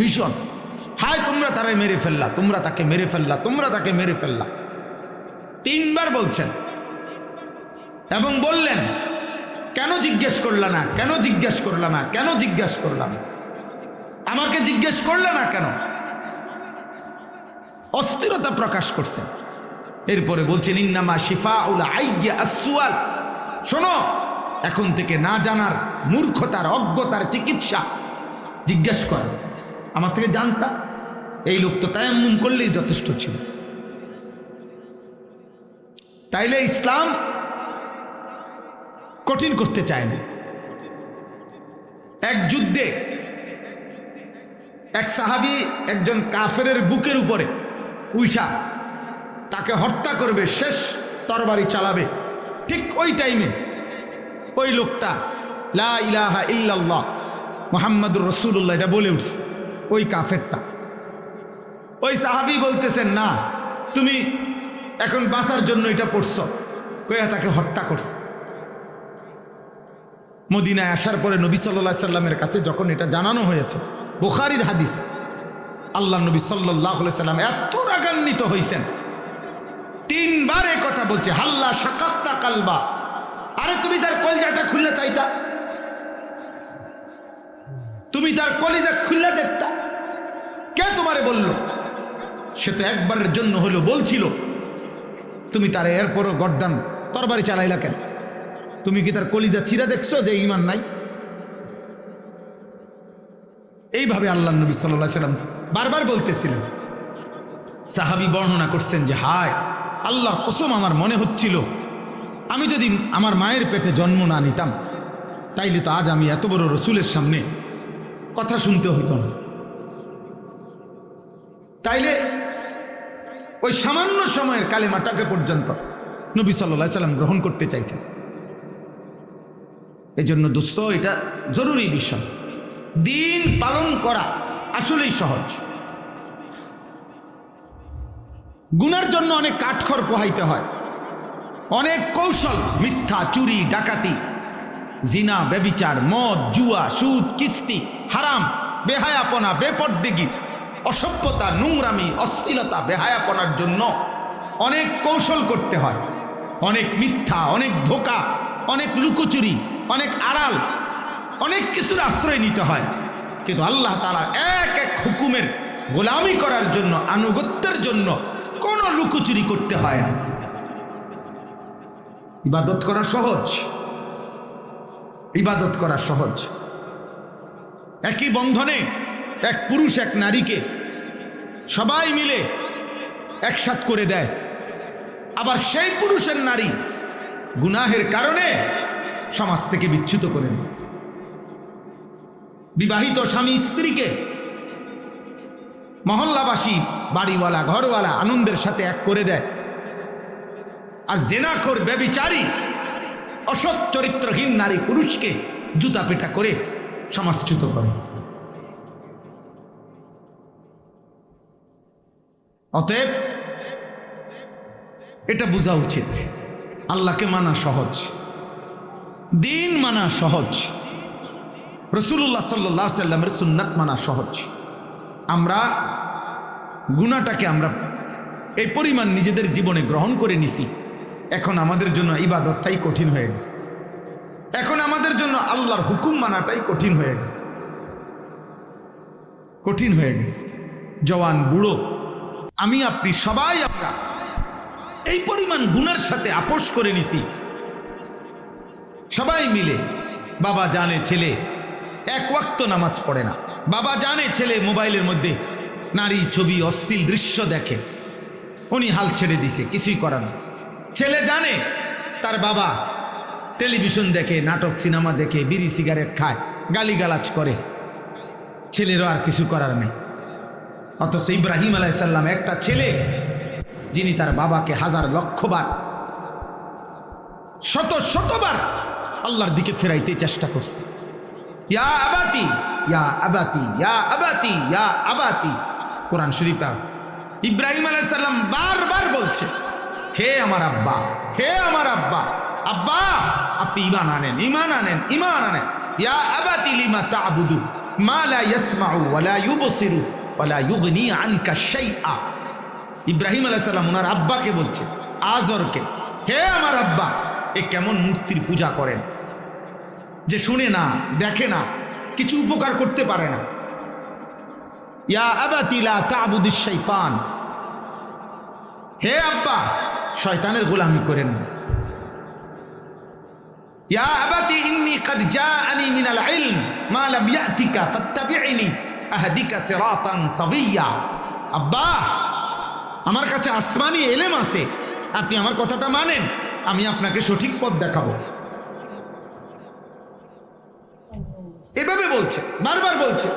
ভীষণ। হায়, তোমরা তারে মেরে ফেললা, তোমরা তাকে মেরে ফেললা, তোমরা তাকে মেরে ফেললা, 3 বার বলছেন। এবং বললেন, কেন জিজ্ঞেস করলা না, কেন জিজ্ঞেস করলা না, কেন জিজ্ঞেস করলাম, আমাকে জিজ্ঞেস করলে না কেন? অস্থিরতা প্রকাশ করছেন। এরপরে বলছেন, ইন্নামা শিফাউল আইয়্যা আসসুয়াল, শোনো, এখন থেকে না জানার, মূর্খতার, অজ্ঞতার চিকিৎসা জিজ্ঞেস করা। আমার থেকে জানতা, এই লোক তো তায়াম্মুম করলেই যথেষ্ট ছিল। তাইলে ইসলাম কঠিন করতে চায়নি। এক যুদ্ধে এক সাহাবী একজন কাফেরের বুকের উপরে উঠা তাকে হত্যা করবে, শেষ তরবারি চালাবে। ঠিক ওই টাইমে ওই লোকটা লা ইলাহা ইল্লাল্লাহ মুহাম্মাদুর রাসূলুল্লাহ এটা বলে উঠছে, ওই কাফেরটা। ওই সাহাবী বলতেছেন, না, তুমি এখন বাঁচার জন্য এটা পড়ছ, কইয়া তাকে হত্যা করছে। মদিনায় আসার পরে নবী সাল্লাল্লাহু আলাইহি সাল্লামের কাছে যখন এটা জানানো হয়েছে, বুখারীর হাদিস, আল্লাহ নবী সাল্লাল্লাহু আলাইহি সাল্লাম এত রাগান্বিত হয়েছেন, 3 বার এই কথা বলছে, হাল্লা শাকাক্তা কালবা, আরে তুমি তার কলিজাটা খুলে চাইতা, তুমি তার কলিজা খুলে দেখতা, কে তোমারে বলল? সে তো একবারের জন্য হলো বলছিল, তুমি তার এরপরও গর্দান তরবারি চালাইলা কেন? তুমি কি তার কলিজা ছিঁড়া দেখছো যে ঈমান নাই? এইভাবে আল্লাহ নবী সাল্লাল্লাহু আলাইহি সাল্লাম বারবার বলতেছিলেন। সাহাবী বর্ণনা করছেন যে, হায় আল্লাহর কসম, আমার মনে হচ্ছিল আমি যদি আমার মায়ের পেটে জন্ম না নিতাম, তাইলে তো আজ আমি এত বড় রসুলের সামনে কথা শুনতে হইত না। তাইলে ওই সামান্য সময়ের কালেমাটাকে পর্যন্ত নবী সাল্লাল্লাহু আলাইহি সাল্লাম গ্রহণ করতে চাইছেন। এই জন্য দোস্ত, এটা জরুরি বিষয়। দিন পালন করা আসলেই সহজ। গুনার জন্য অনেক কাঠখড় পোহাইতে হয়, অনেক কৌশল, মিথ্যা, চুরি, ডাকাতি, জিনা, ব্যভিচার, মদ, জুয়া, সুদ, কিস্তি, হারাম, বেহায়াপনা, বেপরদেগি, অসভ্যতা, নোংরামি, অশ্লীলতা, বেহায়াপনার জন্য অনেক কৌশল করতে হয়, অনেক মিথ্যা, অনেক ধোঁকা, অনেক লুকোচুরি, অনেক আড়াল, অনেক কিছুর আশ্রয় নিতে হয়। কিন্তু আল্লাহ তাআলার এক এক হুকুমের গোলামি করার জন্য, আনুগত্যের জন্য কোনো লুকোচুরি করতে হয় না। ইবাদত করা সহজ, ইবাদত করা সহজ। একই বন্ধনে এক পুরুষ এক নারীকে সবাই মিলে একসাথ করে দেয়, আবার সেই পুরুষের নারী গুনাহের কারণে সমাজ থেকে বিচ্যুত করে দেয়। বিবাহিত স্বামী স্ত্রীকে মহল্লাবাসী, বাড়িওয়ালা, ঘরওয়ালা আনন্দের সাথে এক করে দেয়, আর জেনাখোর, ব্যভিচারী, অসৎ চরিত্রহীন নারী পুরুষকে জুতা পেটা করে সমাজচ্যুত করে। অতএব এটা বোঝা উচিত, আল্লাহকে মানা সহজ, দিন মানা সহজ, রাসূলুল্লাহ সাল্লাল্লাহু আলাইহি সাল্লামের সুন্নাত মানা সহজ। আমরা গুনাহটাকে আমরা এই পরিমাণ নিজেদের জীবনে গ্রহণ করে নিছি, এখন আমাদের জন্য ইবাদতটাই কঠিন হয়ে গেছে, এখন আমাদের জন্য আল্লাহর হুকুম মানাটাই কঠিন হয়ে গেছে, কঠিন হয়ে গেছে। জওয়ান, বুড়ো, আমি আপনি সবাই আমরা এই পরিমাণ গুনার সাথে আপোষ করে নিছি সবাই মিলে। বাবা জানে ছেলে এক ওয়াক্ত নামাজ পড়ে না, বাবা জানে ছেলে মোবাইলের মধ্যে নারী ছবি অশ্লীল দৃশ্য দেখে, উনি হাল ছেড়ে দিছে, কিছুই করার না। ছেলে জানে তার বাবা টেলিভিশন দেখে, নাটক সিনেমা দেখে, বিড়ি সিগারেট খায়, গালিগালাজ করে, ছেলেরও আর কিছু করার নেই। অথচ ইব্রাহিম আলাইহিস সালাম একটা ছেলে যিনি তার বাবাকে হাজার লক্ষবার শত শতবার আল্লাহর দিকে ফেরাইতে চেষ্টা করছে। ইয়া আবাতি, ইয়া আবাতি, ইয়া আবাতি, ইয়া আবাতি, কোরআন শরীফে আছে। ইব্রাহিম আলাইহিস সালাম বারবার বলছে, হে আমার আব্বা, হে আমার আব্বা, আব্বা আপনি ঈমান আনেন, ঈমান আনেন, ঈমান আনেন। ইয়া আবাতি লিমা তা'বুদু মা লা ইয়াসমাউ ওয়া লা ইউবসিরু ওয়া লা ইউগনি আনকা শাইআ। ইব্রাহিম আলাইহিস সালাম ওনার আব্বাকে বলছে, আজরকে, হে আমার আব্বা, এ কেমন মূর্তির পূজা করেন যে শুনে না, দেখে না, কিছু উপকার করতে পারে না। ইয়া আবাতি লা তা'বুদিশ শাইতান, হে আব্বা শয়তানের গোলামি করেন না। ইয়া আবাতি ইন্নী ক্বাদ জাআনি মিনাল ইলম মা লাম ইয়াতিকা ফাত্তাবি'নি আহদিকা সিরাতান সাবিয়্যা। আব্বা আমার কাছে আসমানি ইলম আছে, আপনি আমার কথাটা মানেন, আমি আপনাকে সঠিক পথ দেখাবো। এভাবে বলছে, বারবার বলছে,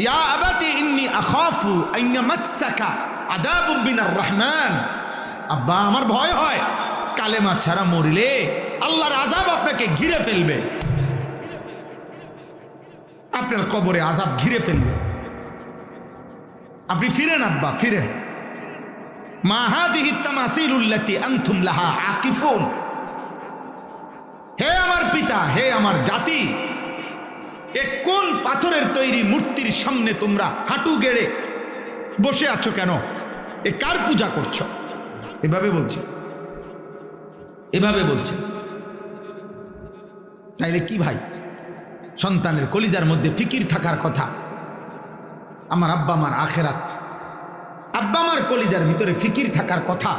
ইয়া আবাতি ইন্নী আখাফু আন ইয়ামাসসাকা আযাবুম মিনার রহমান। আব্বা আমার ভয় হয় কালেমা ছাড়া মরলে আল্লাহর আযাব আপনাকে ঘিরে ফেলবে, আপনার কবরে আযাব ঘিরে ফেলবে। আপনি ফিরেন আব্বা, ফিরেন। মা হাদিহি তামাসিলুল্লাতী আনতুম লাহা আকিফুন, হে আমার পিতা, হে আমার জাতি, এ কোন পাথরের তৈরি মূর্তির সামনে তোমরা হাঁটু গেড়ে বসে আছো কেন? এ কার পূজা করছো? এভাবে বলছে, এভাবে বলছে। তাইলে কি ভাই, সন্তানের কলিজার মধ্যে ফিকির থাকার কথা, আমার আব্বা আমার আখেরাত, আব্বা আমার কলিজার ভিতরে ফিকির থাকার কথা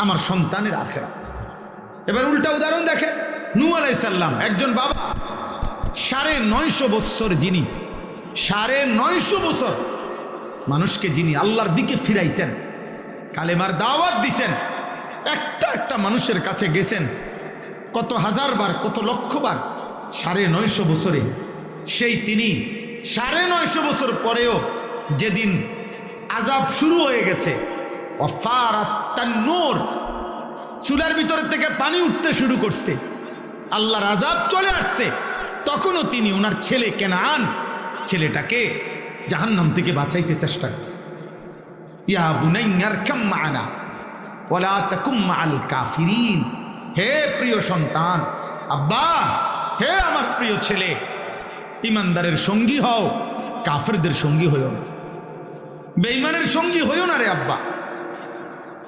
আমার সন্তানের আখেরাত। এবার উল্টা উদাহরণ দেখে, নূহ আলাইহিস সালাম একজন বাবা, 950 বছর যিনি 950 বছর মানুষকে যিনি আল্লাহর দিকে ফিরাইছেন, কালেমার দাওয়াত দিছেন, একটা একটা মানুষের কাছে গেছেন কত হাজার বার, কত লক্ষ বার, 950 বছরে সেই তিনি 950 বছর পরেও যেদিন আযাব শুরু হয়ে গেছে, ওয়াফারাত তান্নুর, চুলার ভিতর থেকে পানি উঠতে শুরু করছে, আল্লাহর আযাব চলে আসছে, তখনও তিনি ওনার ছেলে কেনান, ছেলেটাকে জাহান্নাম থেকে বাঁচাইতে চেষ্টা করছে। ইয়া বুনাইয়া আরকাম মা'ানা ওয়ালা তাকুম মা'আল কাফিরিন, হে প্রিয় সন্তান, আব্বা, হে আমার প্রিয় ছেলে, ইমানদারের সঙ্গী হও, কাফেরদের সঙ্গী হইও না, বেঈমানের সঙ্গী হইও না রে আব্বা।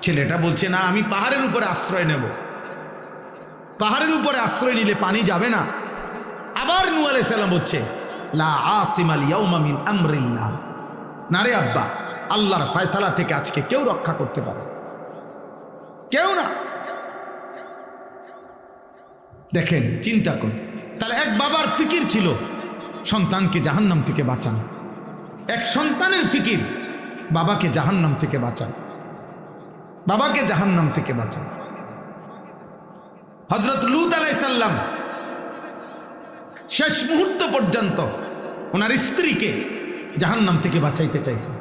ছেলেটা বলছে, না আমি পাহাড়ের উপরে আশ্রয় নেব। পাহাড়ের উপরে আশ্রয় নিলে পানি যাবে না। আবার নূহ আলাইহিস সালাম বলছে, লা আসিমাল ইয়াউমা মিন আমরিল্লাহ, না রে আব্বা, আল্লাহর ফয়সালা থেকে আজকে কেউ রক্ষা করতে পারে, কেউ না। দেখেন, চিন্তা করুন, তাহলে এক বাবার ফিকির ছিল সন্তানকে জাহান্নাম থেকে বাঁচানো, এক সন্তানের ফিকির বাবাকে জাহান্নাম থেকে বাঁচানো, বাবাকে জাহান্নাম থেকে বাঁচানো। হযরত লূত আলাইহিস সালাম শেষ মুহূর্ত পর্যন্ত ওনার স্ত্রীকে জাহান্নাম থেকে বাঁচাইতে চাইছেন।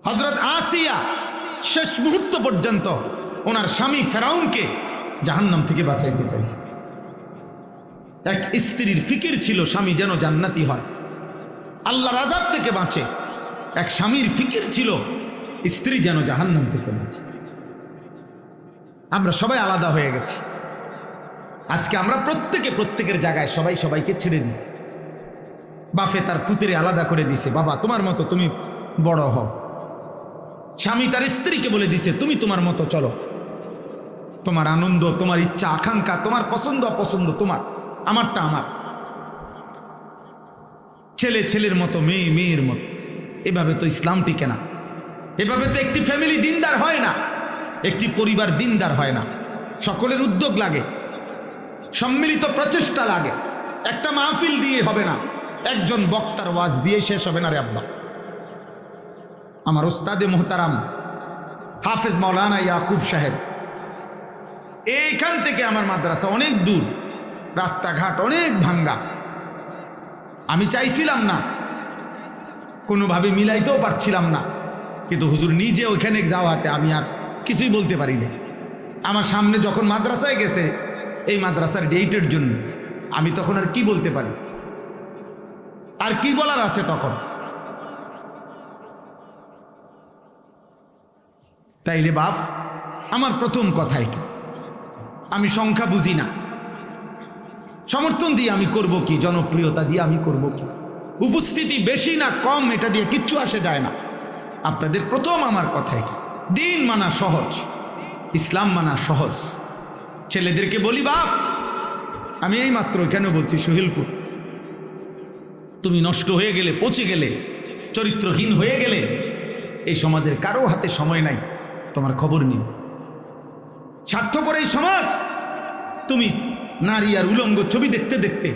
হযরত আসিয়া শেষ মুহূর্ত পর্যন্ত ওনার স্বামী ফেরাউনকে জাহান্নাম থেকে বাঁচাইতে চাইছেন। এক স্ত্রীর ফিকির ছিল স্বামী যেন জান্নাতি হয়, আল্লাহর আযাব থেকে বাঁচে। এক স্বামীর ফিকির ছিল স্ত্রী যেন জাহান্নাম থেকে বাঁচে। আমরা সবাই আলাদা হয়ে গেছি আজকে। আমরা প্রত্যেকে প্রত্যেকের জায়গায় সবাই সবাইকে ছেড়ে দিছি। বাপে তার পুত্রে আলাদা করে দিছে, বাবা তোমার মতো তুমি বড় হও। স্বামী তার স্ত্রীকে বলে দিছে, তুমি তোমার মতো চলো, তোমার আনন্দ, তোমার ইচ্ছা আকাঙ্ক্ষা, তোমার পছন্দ অপছন্দ তোমার, আমারটা আমার। ছেলে ছেলের মতো, মেয়ে মেয়ের মতো, এভাবে তো ইসলাম টিকে না। এভাবে তো একটি ফ্যামিলি দিনদার হয় না, একটি পরিবার দিনদার হয় না। সকলের উদ্যোগ লাগে, সম্মিলিত প্রচেষ্টা লাগে। একটা মাহফিল দিয়ে হবে না, একজন বক্তার ওয়াজ দিয়ে শেষ হবে না রে আব্বা। আমার উস্তাদে মোহতারাম হাফেজ মাওলানা ইয়াকুব সাহেব, এইখান থেকে আমার মাদ্রাসা অনেক দূর, রাস্তাঘাট অনেক ভাঙ্গা। আমি চাইছিলাম না, কোনোভাবে মিলাইতেও পারছিলাম না, কিন্তু হুজুর নিজে ওইখানে যাওয়াতে আমি আর কিছুই বলতে পারি না। আমার সামনে যখন মাদ্রাসায় গেছে এই মাদ্রাসার ডেটের জন্য, আমি তখন আর কি বলতে পারি, আর কি বলার আছে তখন? তাইলে বাপ, আমার প্রথম কথা এটা, আমি সংখ্যা বুঝি না, সমর্থন দিয়ে আমি করব কি, জনপ্রিয়তা দিয়ে আমি করব কি, উপস্থিতি বেশি না কম এটা দিয়ে কিচ্ছু আসে যায় না। আপনাদের প্রথম আমার কথা এটা, দিন মানা সহজ, ইসলাম মানা সহজ। ছেলেদেরকে বলি, বাপ আমি এই মাত্র কেন বলছি সোহেলপুর, তুমি নষ্ট হয়ে গেলে, পচে গেলে, চরিত্রহীন হয়ে গেলে, এই সমাজের কারো হাতে সময় নাই তোমার খবর নিন। স্বার্থপর এই সমাজ, তুমি নারী আর উলঙ্গ ছবি দেখতে দেখতে,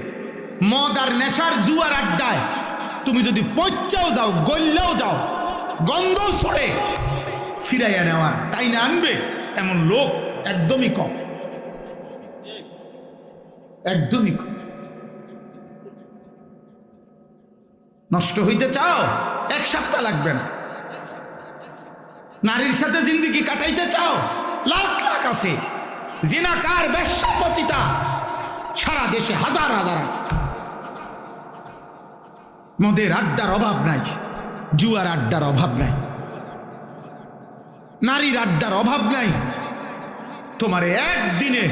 মদ আর নেশার জুয়ার আড্ডায় তুমি যদি পচাও যাও, গল্লাও যাও, গন্ধ ছড়ে, ফিরাইয়া নেওয়ার টাইনে আনবে এমন লোক একদমই কম, একদমই কম। নষ্ট হইতে চাও, এক সপ্তাহ লাগবে না। নারীর সাথে জিন্দেগি কাটাইতে চাও, লাখ লাখ আছে। জিনাকার, বেশ্যাপতিতা সারা দেশে হাজার হাজার আছে। মদের আড্ডার অভাব নাই, জুয়ার আড্ডার অভাব নাই, নারীর আড্ডার অভাব নাই। তোমারে একদিনে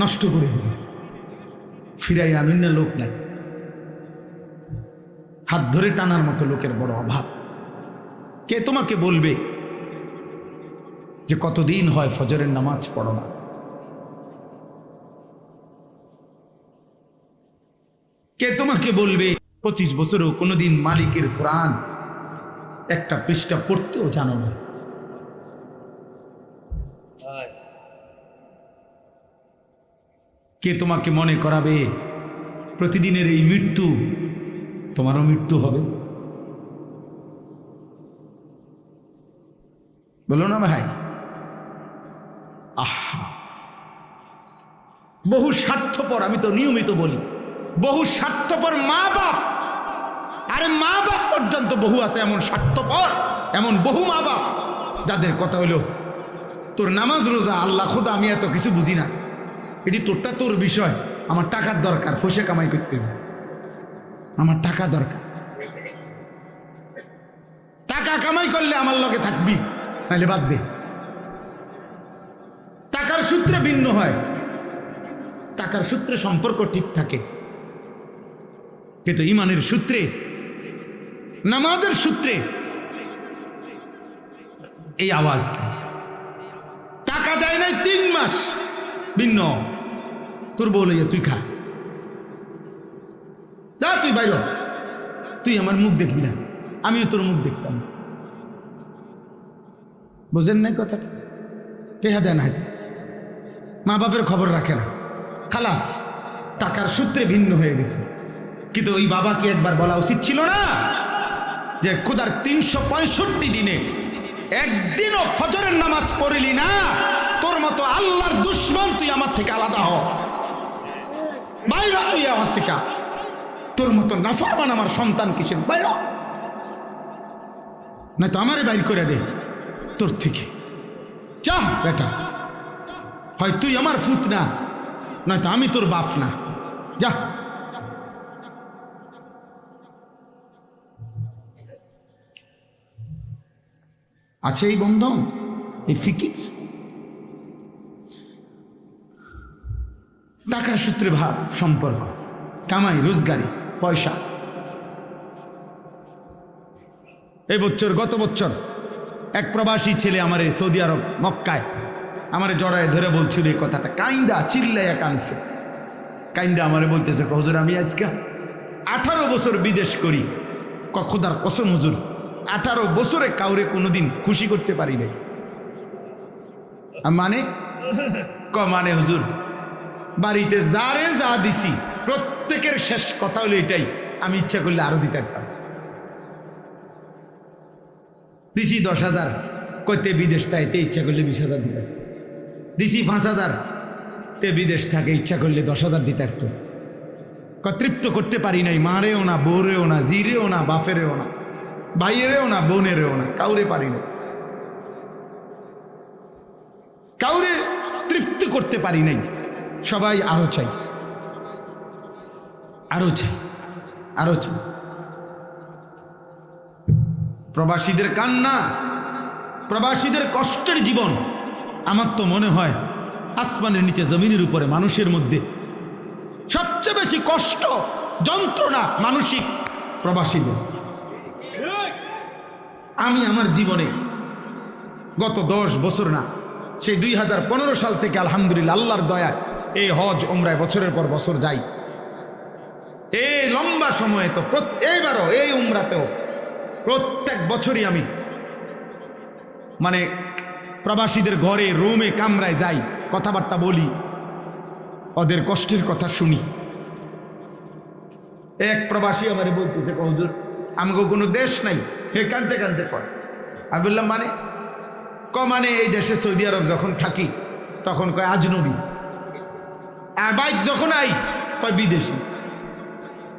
নষ্ট করে দেবে, ফিরাই আনুন না লোক নাই। হাত ধরে টানার মতো লোকের বড় অভাব। কে তোমাকে বলবে যে কতদিন হয় ফজরের নামাজ পড়ো না? কে তোমাকে বলবে 25 বছরও কোনোদিন মালিকের কোরআন একটা পৃষ্ঠা পড়তেও জানো না? কে তোমাকে মনে করাবে প্রতিদিনের এই মৃত্যু তোমারও মৃত্যু হবে? বলো না ভাই। আহা, বহু স্বার্থপর, আমি তো নিয়মিত বলি, বহু স্বার্থপর মা বাপ। আরে মা বাপ পর্যন্ত বহু আছে এমন স্বার্থপর, এমন বহু মা বাপ যাদের কথা হলো, তোর নামাজ রোজা আল্লাহ খোদা আমি এত কিছু বুঝি না, এটি তোরটা তোর বিষয়, আমার টাকার দরকার, পয়সা কামাই করতে হবে, আমার টাকা দরকার, টাকা কামাই করলে আমার লগে থাকবি, নাহলে বাদ দে। টাকার সূত্রে ভিন্ন হয়, টাকার সূত্রে সম্পর্ক ঠিক থাকে, কিন্তু ইমানের সূত্রে, নামাজের সূত্রে এই আওয়াজ দেয়। টাকা দেয় নাই 3 মাস, ভিন্ন। তোর বউ লইয়া তুই খা, যা তুই বাইর, তুই আমার মুখ দেখবি না, আমিও তোর মুখ দেখতাম না। বুঝেন নাই কথাটা? টেহা দেয় না, মা বাপের খবর রাখে না, খালাস, টাকার সূত্রে ভিন্ন হয়ে গেছে। কিন্তু ওই বাবাকে একবার বলা উচিত ছিল না যে খোদার 365 দিনে একদিনও ফজরের নামাজ পড়লি না, তোর মতো আল্লাহর দুশ্মন, তুই আমার থেকে আলাদা হ, বাইরা তুই আমার থেকে, তোর মতো নাফরমান আমার সন্তান কিসের, বাইরা, না তো আমারে বাইর করে দে তোর থেকে, যা বেটা, হয় তুই আমার ফুত না, নয়তো আমি তোর বাপ না, যা। আছে এই বন্ধন, এই ফিকির, টাকার সূত্রে ভাব, সম্পর্ক, কামাই, রোজগারি, পয়সা। এই বছর, গত বছর এক প্রবাসী ছেলে আমারে সৌদি আরব মক্কায় আমারে জড়ায় ধরে বলছিল এই কথাটা, কাইন্দা চিল্লাইয়া কানছে, কাইন্দা আমারে বলতেছে, হুজুর আমি আজকে 18 বছর বিদেশ করি, খোদার কসম হুজুর 18 বছরে কাউরে কোনোদিন খুশি করতে পারি নাই। মানে মানে হুজুর বাড়িতে যারে যা দিছি প্রত্যেকের শেষ কথা হলো এটাই, আমি ইচ্ছা করলে আরো দিতে পারতাম। দিছি 10,000, কইতে বিদেশ তাইতে ইচ্ছা করলে 20,000 দিতে পারত। দিছি 5,000, তে বিদেশ থাকে ইচ্ছা করলে 10,000 দিতে পারত। তৃপ্ত করতে পারি নাই, মারেও না, বউরেও না, জিরেও না, বাপেরেও না, ভাইয়েরেও না, বোনেরেও না, কাউরে পারি না, কাউরে তৃপ্ত করতে পারি নাই। সবাই আরো চাই, আরো চাই, আরো চাই। প্রবাসীদের কান্না, প্রবাসীদের কষ্টের জীবন, আমার তো মনে হয় আসমানের নিচে জমিনের উপরে মানুষের মধ্যে সবচেয়ে বেশি কষ্ট যন্ত্রণা মানসিক প্রবাসীদের। আমি আমার জীবনে গত 10 বছর না, সেই 2015 সাল থেকে আলহামদুলিল্লাহ আল্লাহর দয়া এই হজ ওমরায় বছরের পর বছর যাই। এই লম্বা সময়ে তো এইবারও এই উমরাতেও প্রত্যেক বছরই আমি মানে প্রবাসীদের ঘরে রুমে কামরায় যাই, কথাবার্তা বলি, ওদের কষ্টের কথা শুনি। এক প্রবাসী আমারে বলতেছে, হুজুর আমাকে কোনো দেশ নাই, হে কানতে কানতে কয়। আমি বললাম মানে মানে এই দেশে সৌদি আরব যখন থাকি তখন কয় আজনবী, আর বাইক যখন আই কয় বিদেশি।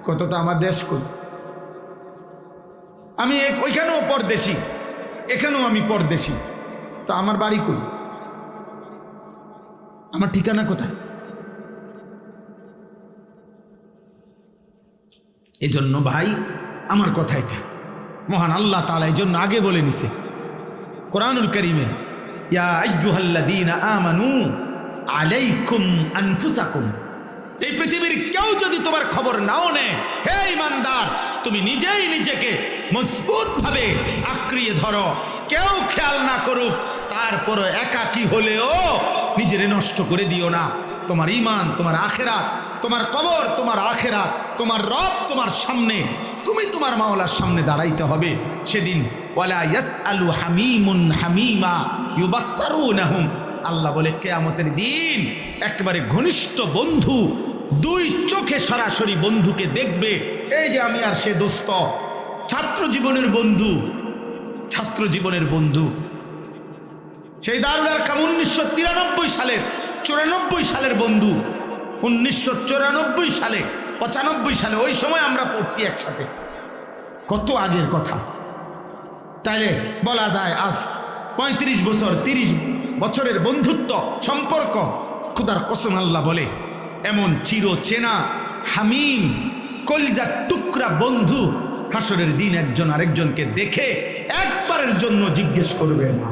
কত তো আমার দেশ কই, আমি ওইখানেও পরদেশি, এখানেও আমি পরদেশি, তো আমার বাড়ি কই, আমার ঠিকানা কোথায়? এই জন্য ভাই আমার কথা এটা, মহান আল্লাহ তাআলা এই জন্য আগে বলে নিছে কোরআনুল কারীমে, ইয়া আইয়ুহাল্লাযীনা আমানু আলাইকুম আনফুসাকুম। এই পৃথিবীর কেউ যদি তোমার খবর নাও নেয়, হে ঈমানদার, তুমি নিজেই নিজেকে মজবুত ভাবে আঁকড়িয়ে ধরো। কেউ খেয়াল না করুক, তারপরও একাকী হলেও নিজেরে নষ্ট করে দিও না। তোমার ঈমান, তোমার আখিরাত, তোমার কবর, তোমার আখিরাত, তোমার রব তোমার সামনে, তুমি তোমার মাওলার সামনে দাঁড়াইতে হবে সেদিন। ওয়ালা ইয়াসআলু হামিমুন হামিমা ইউবাসসারুনাহুম। আল্লাহ বলে কিয়ামতের দিন একেবারে ঘনিষ্ঠ বন্ধু দুই চোখে সরাসরি বন্ধুকে দেখবে। এই যে আমি আর সে দোস্ত, ছাত্র জীবনের বন্ধু, ছাত্র জীবনের বন্ধু, সেই দারুল আরকাম 1993 সালের 94 সালের বন্ধু, 1994 সালে 95 সালে, ওই সময় আমরা পড়ছি একসাথে, কত আগের কথা। তাইলে বলা যায় আজ 35 বছর 30 বছরের বন্ধুত্ব সম্পর্ক। খুদার কসম আল্লাহ বলে এমন চির চেনা হামিম কলিজার টুকরা বন্ধু হাসরের দিন একজন আরেকজনকে দেখে একবারের জন্য জিজ্ঞেস করবে না।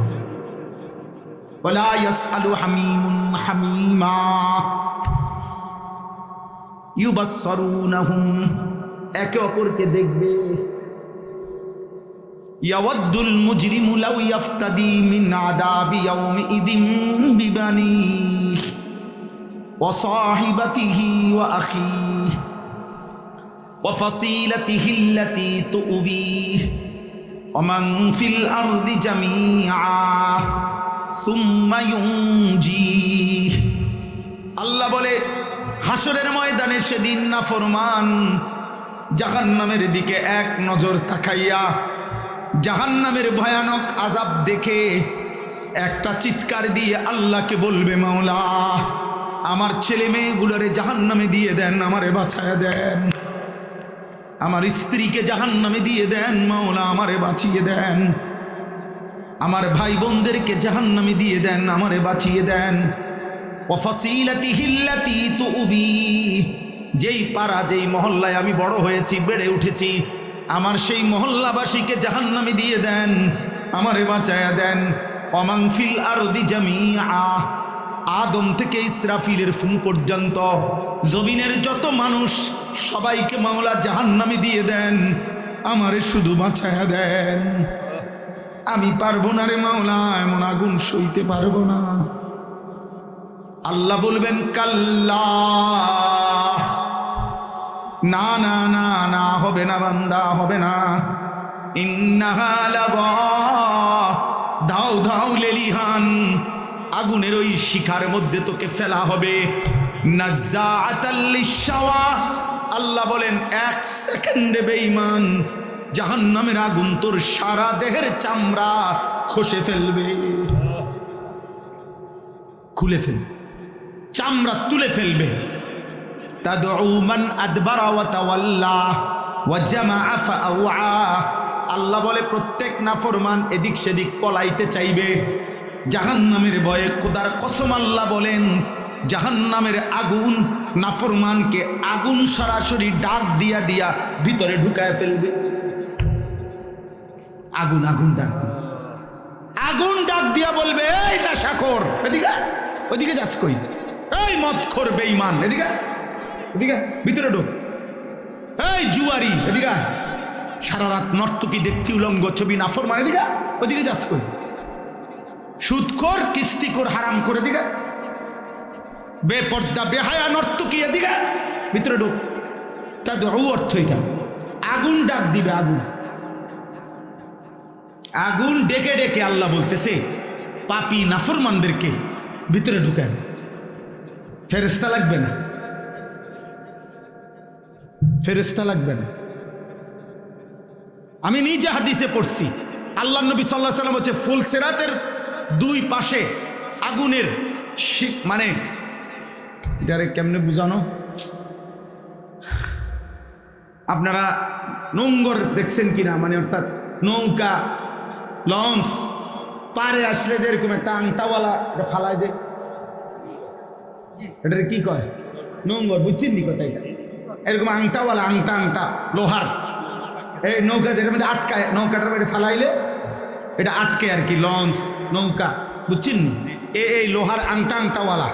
ওয়ালা ইয়াসআলু হামিমুন হামিমা ইউবাসসারুনাহুম। একে অপরকে দেখবে। ইয়াওয়াদ্দুল মুজরিমু লাউ ইয়াফতাদি মিন আযাবি ইয়াউমিইদিন বিবানিহি ওয়া সাহিবাতিহি ওয়া আখিহি ওয়া ফাসিলাতিহি আল্লাতী তুউবিহি ওয়া মান ফিল আরদি জামিআ সুম্মা ইউনজিহি। আল্লাহ বলে হাসরের ময়দানে সেদিন নাফরমান জাহান্নামের দিকে এক নজর তাকাইয়া জাহান্নামের ভয়ানক আযাব দেখে একটা চিৎকার দিয়ে আল্লাহকে বলবে, মাওলা আমার ছেলে মেয়েগুলোরে জাহান্নামে দিয়ে দেন, আমারে বাঁচায়া দেন। আমার স্ত্রীকে জাহান্নামে দিয়ে দেন, মাওলা আমারে বাঁচিয়ে দেন। আমার ভাই বোনদেরকে জাহান্নামে দিয়ে দেন, আমারে বাঁচিয়ে দেন। ওয়া ফাসিলাতিহি আল্লাতী তুউবি। যেই পাড়া যেই মহল্লায় আমি বড় হয়েছি, বেড়ে উঠেছি, আমার সেই মহল্লাবাসীকে জাহান্নামে দিয়ে দেন, আমারে বাঁচায়া দেন। ওয়া মান ফিল আরদি জামিআ। আদম থেকে ইসরাফিলের ফুঁ পর্যন্ত জমিনের যত মানুষ সবাইকে মাওলা জাহান্নামে দিয়ে দেন, আমারে শুধু বাঁচায়া দেন। আমি পারবো না রে মাওলা, এমন আগুন সইতে পারবো না। আল্লাহ বলবেন কাল্লা, না না না না, হবে না বান্দা, হবে না। ইন্নাহা লাযা, দাও দাও লেলিহান, আগুনের ওই শিখার মধ্যে তোকে ফেলা হবে। নাজ্জাআতাল লিশাওয়া, আল্লাহ বলেন 1 সেকেন্ডে বেঈমান জাহান্নামের আগুন তোর সারা দেহের চামড়া খসে ফেলবে, খুলে ফেলবে, চামড়া তুলে ফেলবে। তাদউ মান আদবারা ওয়া তাওয়াল্লা ওয়া জামাআ ফাআওয়া, আল্লাহ বলে প্রত্যেক নাফরমান এদিক সেদিক পলাইতে চাইবে জাহান্নামের ভয়ে। খোদার কসম আল্লাহ বলেন জাহান্নামের আগুন নাফরমানকে আগুন সরাসরি ডাক দিয়া দিয়া ভিতরে ঢুকায় ফেলবে। আগুন আগুন ডাক দিয়া, আগুন ডাক দিয়া বলবে, এই নেশাখোর এদিকে, ওইদিকে যাস কই, এই মদখোর বেঈমান এদিকে, এদিকে ভিতরে ঢোক, এই জুয়ারি এদিকে, সারা রাত নর্তকী দেখতি উলঙ্গ ছবি নাফরমান এদিকে, ওইদিকে যাস কই, সুদখোর কিস্তিখোর হারাম করে দিকে, বেপর্দা বেহায়া নর্তকী এদিকে, ভিতরে ঢোক। তাদের অর্থ এটা, আগুন ডাক দিবে। আগুন আগুন ডেকে ডেকে আল্লাহ বলতেছে পাপী নাফরমানদেরকে ভিতরে ঢুকেন, ফেরেশতা লাগবে না, ফেরেশতা লাগবে না। আমি নিজে হাদিসে পড়ছি, আল্লাহ নবী সাল্লাল্লাহু আলাইহি ওয়াসাল্লাম হচ্ছে ফুলসিরাতের 2 পাশে আগুনের মানে এটারে কেমনে বুঝানো, আপনারা নোঙ্গর দেখছেন কিনা, মানে অর্থাৎ নৌকা লঞ্চ পারে আসলে যেরকম একটা আংটাওয়ালা ফালায়, যে এটা কি কয় নোঙ্গর, বুঝছেন নি কথা, এটা এরকম আংটাওয়ালা, আংটা আংটা লোহার, এই নৌকা যেটার মধ্যে আটকায়, নৌকাটার মধ্যে ফালাইলে এটা আটকে আর কি, লঞ্চ নৌকা, বুঝছেন? এই লোহার আংটা আংটাওয়ালা,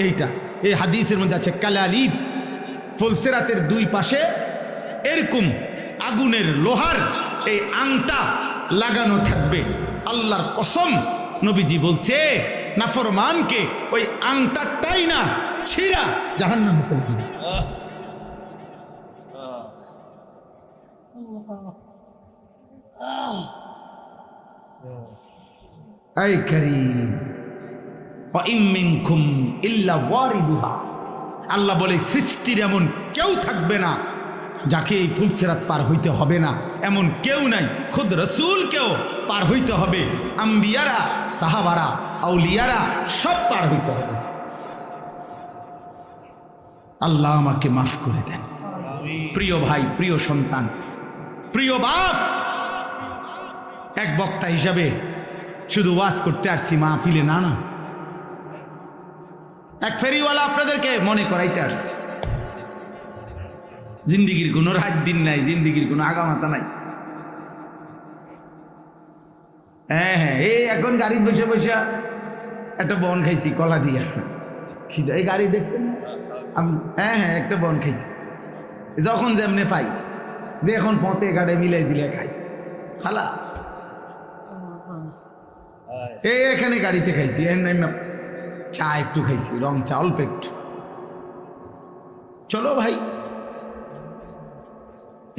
এইটা এই হাদিসের মধ্যে আছে কালালিব, ফুলসিরাতের 2 পাশে এরকম আগুনের লোহার এই আংটা লাগানো থাকবে। আল্লাহর কসম নবীজি বলছে নাফরমানকে ওই আংটাটাই না ছিঁড়া জাহান্নামে ফেলে দিবে। আই কারীম, ওয়া ইম মিনকুম ইল্লা ওয়ারিদুহা, আল্লাহ বলে সৃষ্টির এমন কেউ থাকবে না যাকে এই ফুলসিরাত পার হইতে হবে না, এমন কেউ নাই। খুদ রাসূলকেও পার হইতে হবে, আম্বিয়ারা, সাহাবারা, আউলিয়ারা সব পার হইতে হবে। আল্লাহ আমাকে মাফ করে দেন। প্রিয় ভাই, প্রিয় সন্তান, প্রিয় বাপ, এক বক্তা হিসাবে শুধু ওয়াজ করতে আসছি মাহফিলে না, না, এক ফেরিওয়ালা আপনাদেরকে মনে করাইতে আসছি। জিন্দিগির কোনো রাত দিন নাই, জিন্দিগির কোনো আগামাতা নাই। হ্যাঁ হ্যাঁ, এই এখন গাড়ি বসে বসে একটা বন খাইছি কলা দিয়া, খিদা, এই গাড়ি দেখছেন? হ্যাঁ হ্যাঁ, একটা বন খাইছি, যখন যেমনে পাই, যে এখন পথে গাড়ি মিলাই দিলে খাই, খালাস। এই এখানে গাড়িতে খাইছি, চা একটু খাইছি, রং চা অল্প একটু। চলো ভাই,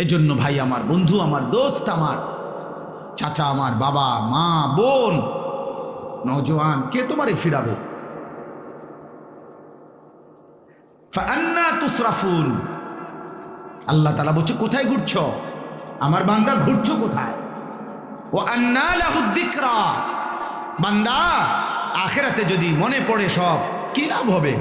এজন্য ভাই আমার, বন্ধু আমার, দোস্ত আমার, চাচা আমার, বাবা মা বোন, নওজোয়ান, কে তোমারে ফিরাবে? ফাআন্না তুসরাফুন, আল্লাহ তাআলা বলছে কোথায় ঘুরছো আমার বান্দা, ঘুরছো কোথায়? ওয়া আন্না লাহুদ যিকরা, বান্দা আখিরাতে যদি মনে পড়ে সব কি লাভ হবে?